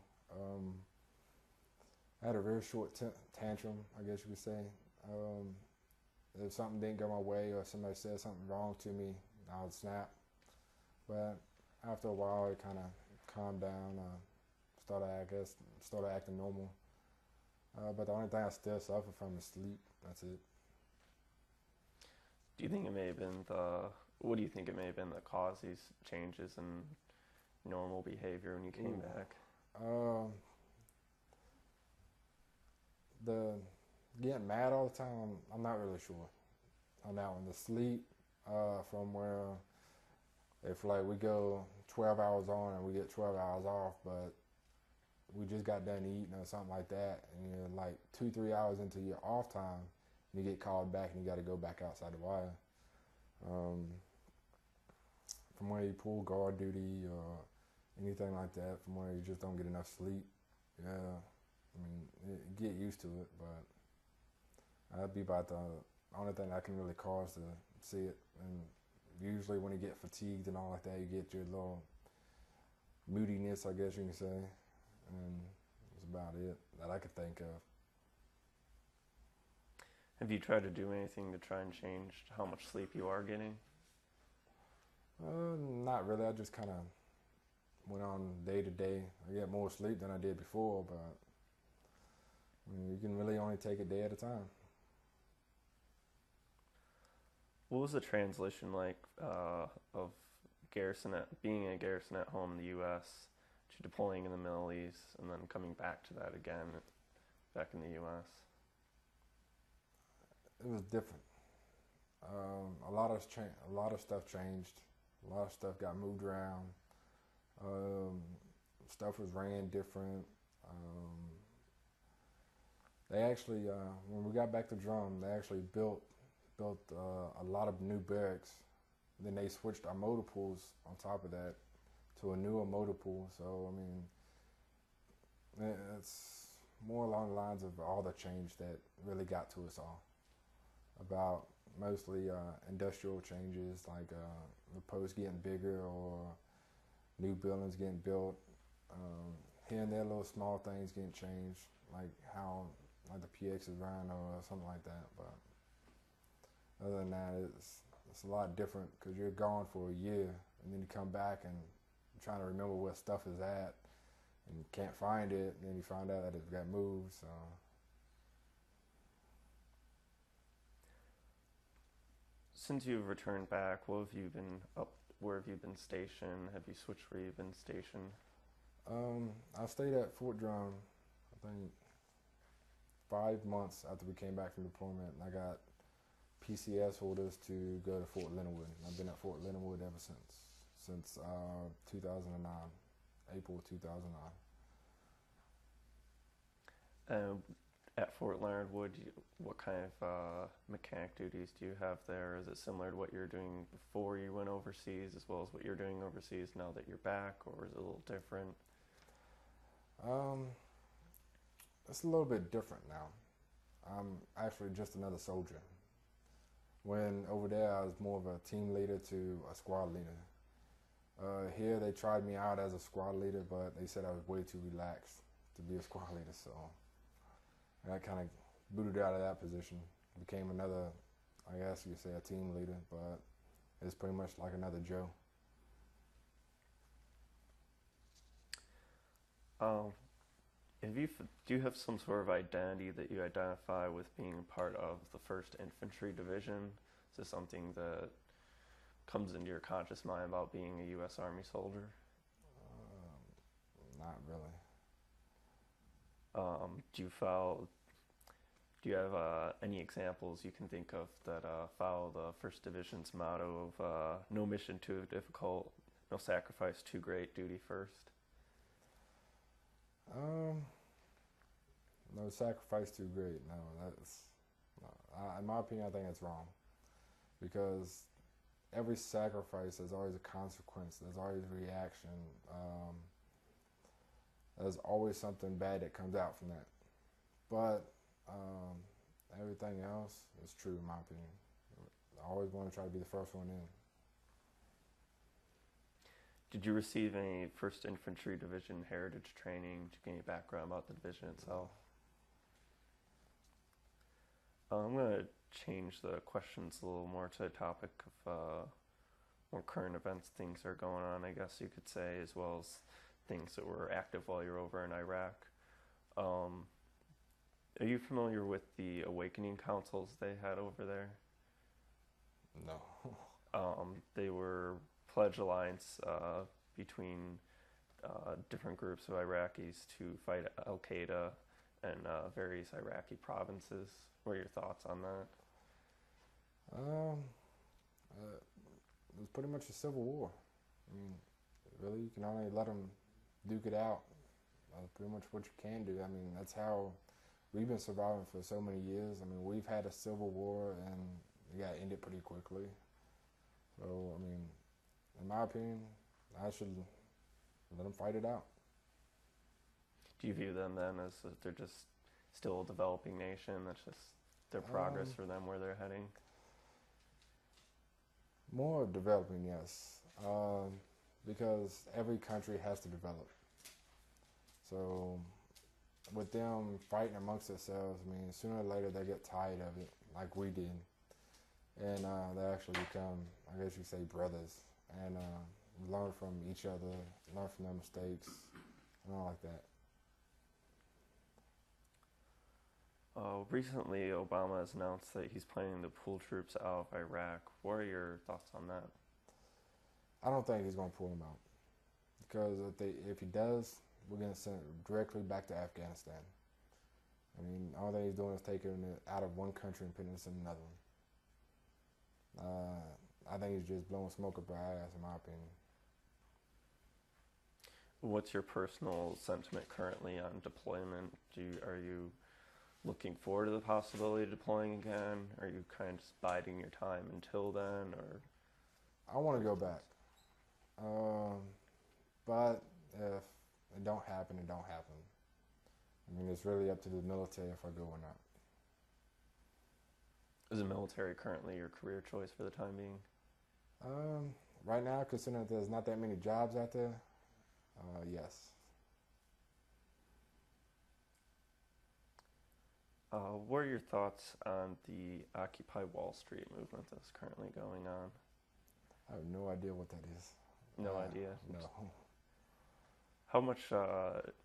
I had a real short tantrum, I guess you could say. If something didn't go my way or somebody said something wrong to me, I would snap. But after a while, it kind of calmed down. Started acting normal. But the only thing I still suffer from is sleep. That's it. Do you think it may have been what do you think it may have been that caused these changes in normal behavior when you came back? The getting mad all the time, I'm not really sure on that one. The sleep, from where if like we go 12 hours on and we get 12 hours off, but we just got done eating or something like that, and you're like 2-3 hours into your off time, and you get called back and you got to go back outside the wire. From where you pull guard duty or anything like that, from where you just don't get enough sleep, yeah, I mean, get used to it, but that'd be about the only thing that can really cause to see it. And usually when you get fatigued and all like that, you get your little moodiness, I guess you can say, and that's about it that I could think of. Have you tried to do anything to try and change how much sleep you are getting? Not really. I just kind of went on day to day. I get more sleep than I did before, but I mean, you can really only take a day at a time. What was the translation like of being a garrison at home in the U.S. to deploying in the Middle East and then coming back to that again back in the U.S.? It was different. A lot of stuff changed. A lot of stuff got moved around. Stuff was ran different. They actually, when we got back to Drum, they actually built a lot of new barracks. Then they switched our motor pools on top of that to a newer motor pool. So, I mean, it's more along the lines of all the change that really got to us all. About mostly industrial changes, like the posts getting bigger or new buildings getting built. Here and there, little small things getting changed, like how like the PX is run or something like that. But other than that, it's a lot different because you're gone for a year and then you come back and you're trying to remember where stuff is at and you can't find it, and then you find out that it got moved. So. Since you've returned back, where have you been stationed? Have you switched where you've been stationed? I stayed at Fort Drum, I think 5 months after we came back from deployment, and I got PCS orders to go to Fort Leonard. I've been at Fort Leonard ever since 2009, April 2009. At Fort Leonard Wood, what kind of mechanic duties do you have there? Is it similar to what you were doing before you went overseas, as well as what you're doing overseas now that you're back, or is it a little different? It's a little bit different now. I'm actually just another soldier. When over there, I was more of a team leader to a squad leader. Here, they tried me out as a squad leader, but they said I was way too relaxed to be a squad leader, so I kind of booted out of that position. Became another I guess you could say a team leader, but it's pretty much like another Joe. Um, do you have some sort of identity that you identify with being part of the First Infantry Division? Is this something that comes into your conscious mind about being a U.S. Army soldier? Not really. Do you have any examples you can think of that follow the First Division's motto of no mission too difficult, no sacrifice too great, duty first? No sacrifice too great. No, that's in my opinion, I think that's wrong, because every sacrifice, there's always a consequence. There's always a reaction. There's always something bad that comes out from that. But everything else is true in my opinion. I always want to try to be the first one in. Did you receive any 1st Infantry Division heritage training to gain a background about the division itself? I'm going to change the questions a little more to a topic of more current events, things that are going on, I guess you could say, as well as things that were active while you were over in Iraq. Are you familiar with the awakening councils they had over there? No. They were pledge alliance between different groups of Iraqis to fight Al-Qaeda and various Iraqi provinces. What are your thoughts on that? It was pretty much a civil war. I mean, really, you can only let them duke it out. That's pretty much what you can do. I mean, that's how we've been surviving for so many years. I mean, we've had a civil war and it got ended pretty quickly. So, I mean, in my opinion, I should let them fight it out. Do you view them then as that they're just still a developing nation? That's just their progress for them, where they're heading? More developing, yes. Because every country has to develop. So with them fighting amongst themselves, I mean, sooner or later they get tired of it, like we did. And they actually become, I guess you say, brothers. And learn from each other, learn from their mistakes, and all like that. Recently, Obama has announced that he's planning to pull troops out of Iraq. What are your thoughts on that? I don't think he's going to pull them out, because if he does, we're going to send it directly back to Afghanistan. I mean, all that he's doing is taking it out of one country and putting it in another one. I think he's just blowing smoke up our ass, in my opinion. What's your personal sentiment currently on deployment? Are you looking forward to the possibility of deploying again? Are you kind of just biding your time until then, or? I want to go back. But if it don't happen, it don't happen. I mean, it's really up to the military if I go or not. Is the military currently your career choice for the time being? Right now, considering that there's not that many jobs out there, yes. What are your thoughts on the Occupy Wall Street movement that's currently going on? I have no idea what that is. No idea? No. How much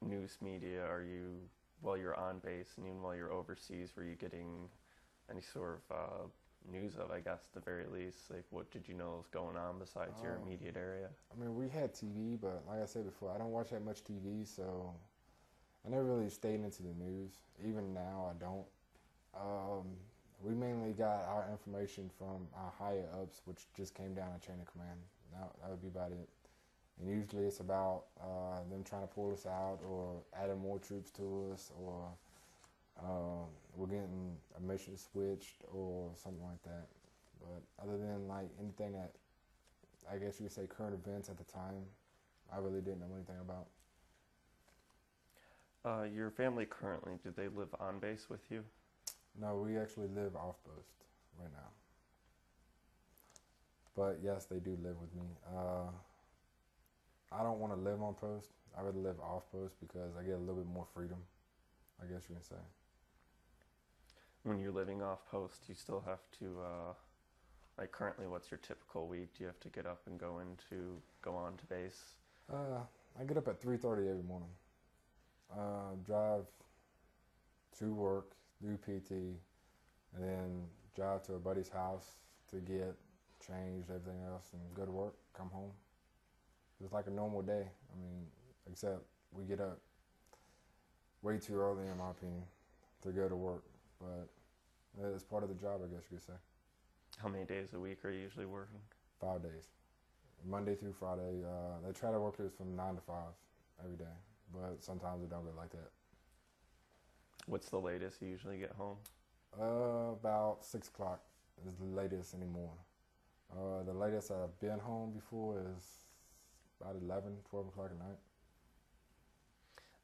news media are you, while you're on base and even while you're overseas, were you getting any sort of news of, I guess, at the very least? Like, what did you know was going on besides your immediate area? I mean, we had TV, but like I said before, I don't watch that much TV, so I never really stayed into the news. Even now, I don't. We mainly got our information from our higher ups, which just came down a chain of command. That would be about it. And usually it's about them trying to pull us out, or adding more troops to us, or we're getting a mission switched or something like that. But other than like anything that, I guess you would say, current events at the time, I really didn't know anything about. Your family currently, do they live on base with you? No, we actually live off post right now. But yes, they do live with me. I don't want to live on post. I rather live off post because I get a little bit more freedom, I guess you can say. When you're living off post, you still have to, like currently, what's your typical week? Do you have to get up and go on to base? I get up at 3:30 every morning. Drive to work, do PT, and then drive to a buddy's house to get changed, everything else, and go to work, come home. Just like a normal day. I mean, except we get up way too early, in my opinion, to go to work. But it's part of the job, I guess you could say. How many days a week are you usually working? 5 days. Monday through Friday. They try to work us from 9 to 5 every day, but sometimes it don't go like that. What's the latest you usually get home? About 6 o'clock is the latest anymore. The latest I've been home before is about 11, 12 o'clock at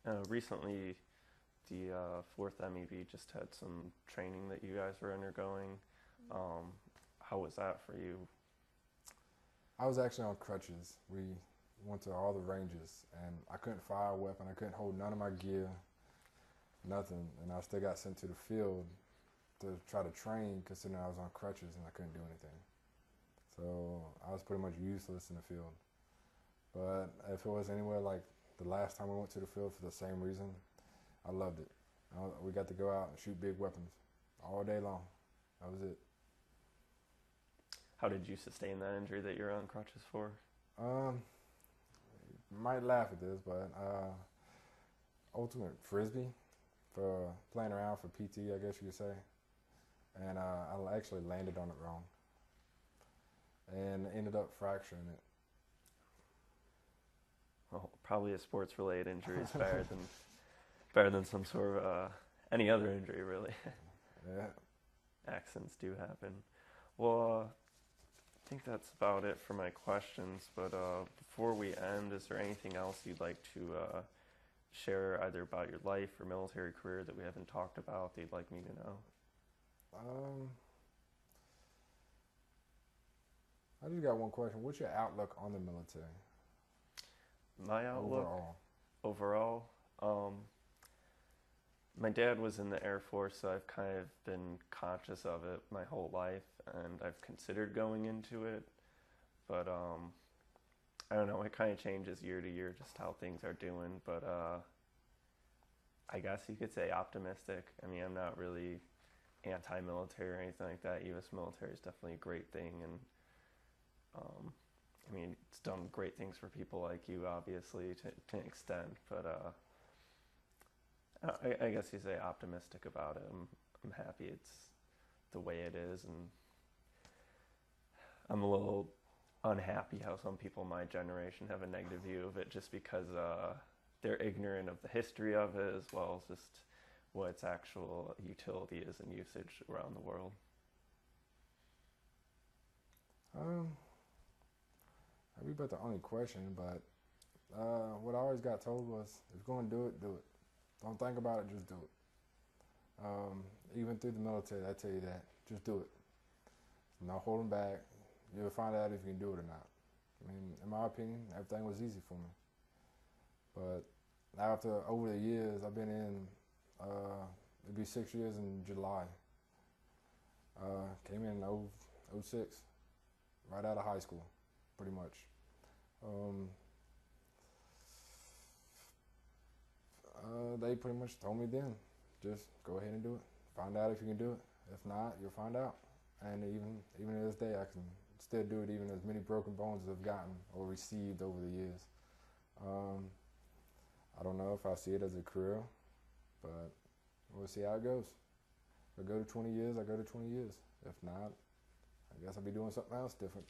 night. Recently, the 4th MEV just had some training that you guys were undergoing. How was that for you? I was actually on crutches. We went to all the ranges, and I couldn't fire a weapon. I couldn't hold none of my gear, nothing. And I still got sent to the field to try to train, considering I was on crutches and I couldn't do anything. So I was pretty much useless in the field. But if it was anywhere like the last time we went to the field for the same reason, I loved it. We got to go out and shoot big weapons all day long. That was it. How did you sustain that injury that you're on crutches for? You might laugh at this, but ultimate frisbee for playing around for PT, I guess you could say. And I actually landed on it wrong and ended up fracturing it. Well, probably a sports-related injury is better than some sort of any other injury, really. Yeah. Accidents do happen. Well, I think that's about it for my questions, but before we end, is there anything else you'd like to share, either about your life or military career, that we haven't talked about that you'd like me to know? I just got one question. What's your outlook on the military? My outlook? Overall? My dad was in the Air Force, so I've kind of been conscious of it my whole life, and I've considered going into it, but I don't know, it kind of changes year to year just how things are doing, but I guess you could say optimistic. I mean, I'm not really anti-military or anything like that. U.S. military is definitely a great thing, and I mean, it's done great things for people like you, obviously, to an extent, but I guess you say optimistic about it. I'm happy it's the way it is, and I'm a little unhappy how some people in my generation have a negative view of it just because they're ignorant of the history of it, as well as just what its actual utility is and usage around the world. Maybe about the only question, but what I always got told was, if you're going to do it, do it. Don't think about it, just do it. Even through the military, I tell you that. Just do it. No holding back. You'll find out if you can do it or not. I mean, in my opinion, everything was easy for me. But over the years, I've been in, it'll be 6 years in July. Came in 06, right out of high school, pretty much. They pretty much told me then, just go ahead and do it. Find out if you can do it. If not, you'll find out. And even to this day, I can still do it, even as many broken bones as I've gotten or received over the years. I don't know if I see it as a career, but we'll see how it goes. If I go to 20 years, I go to 20 years. If not, I guess I'll be doing something else different.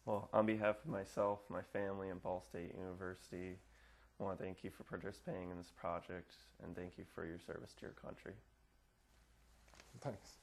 Well, on behalf of myself, my family, and Ball State University, I want to thank you for participating in this project, and thank you for your service to your country. Thanks.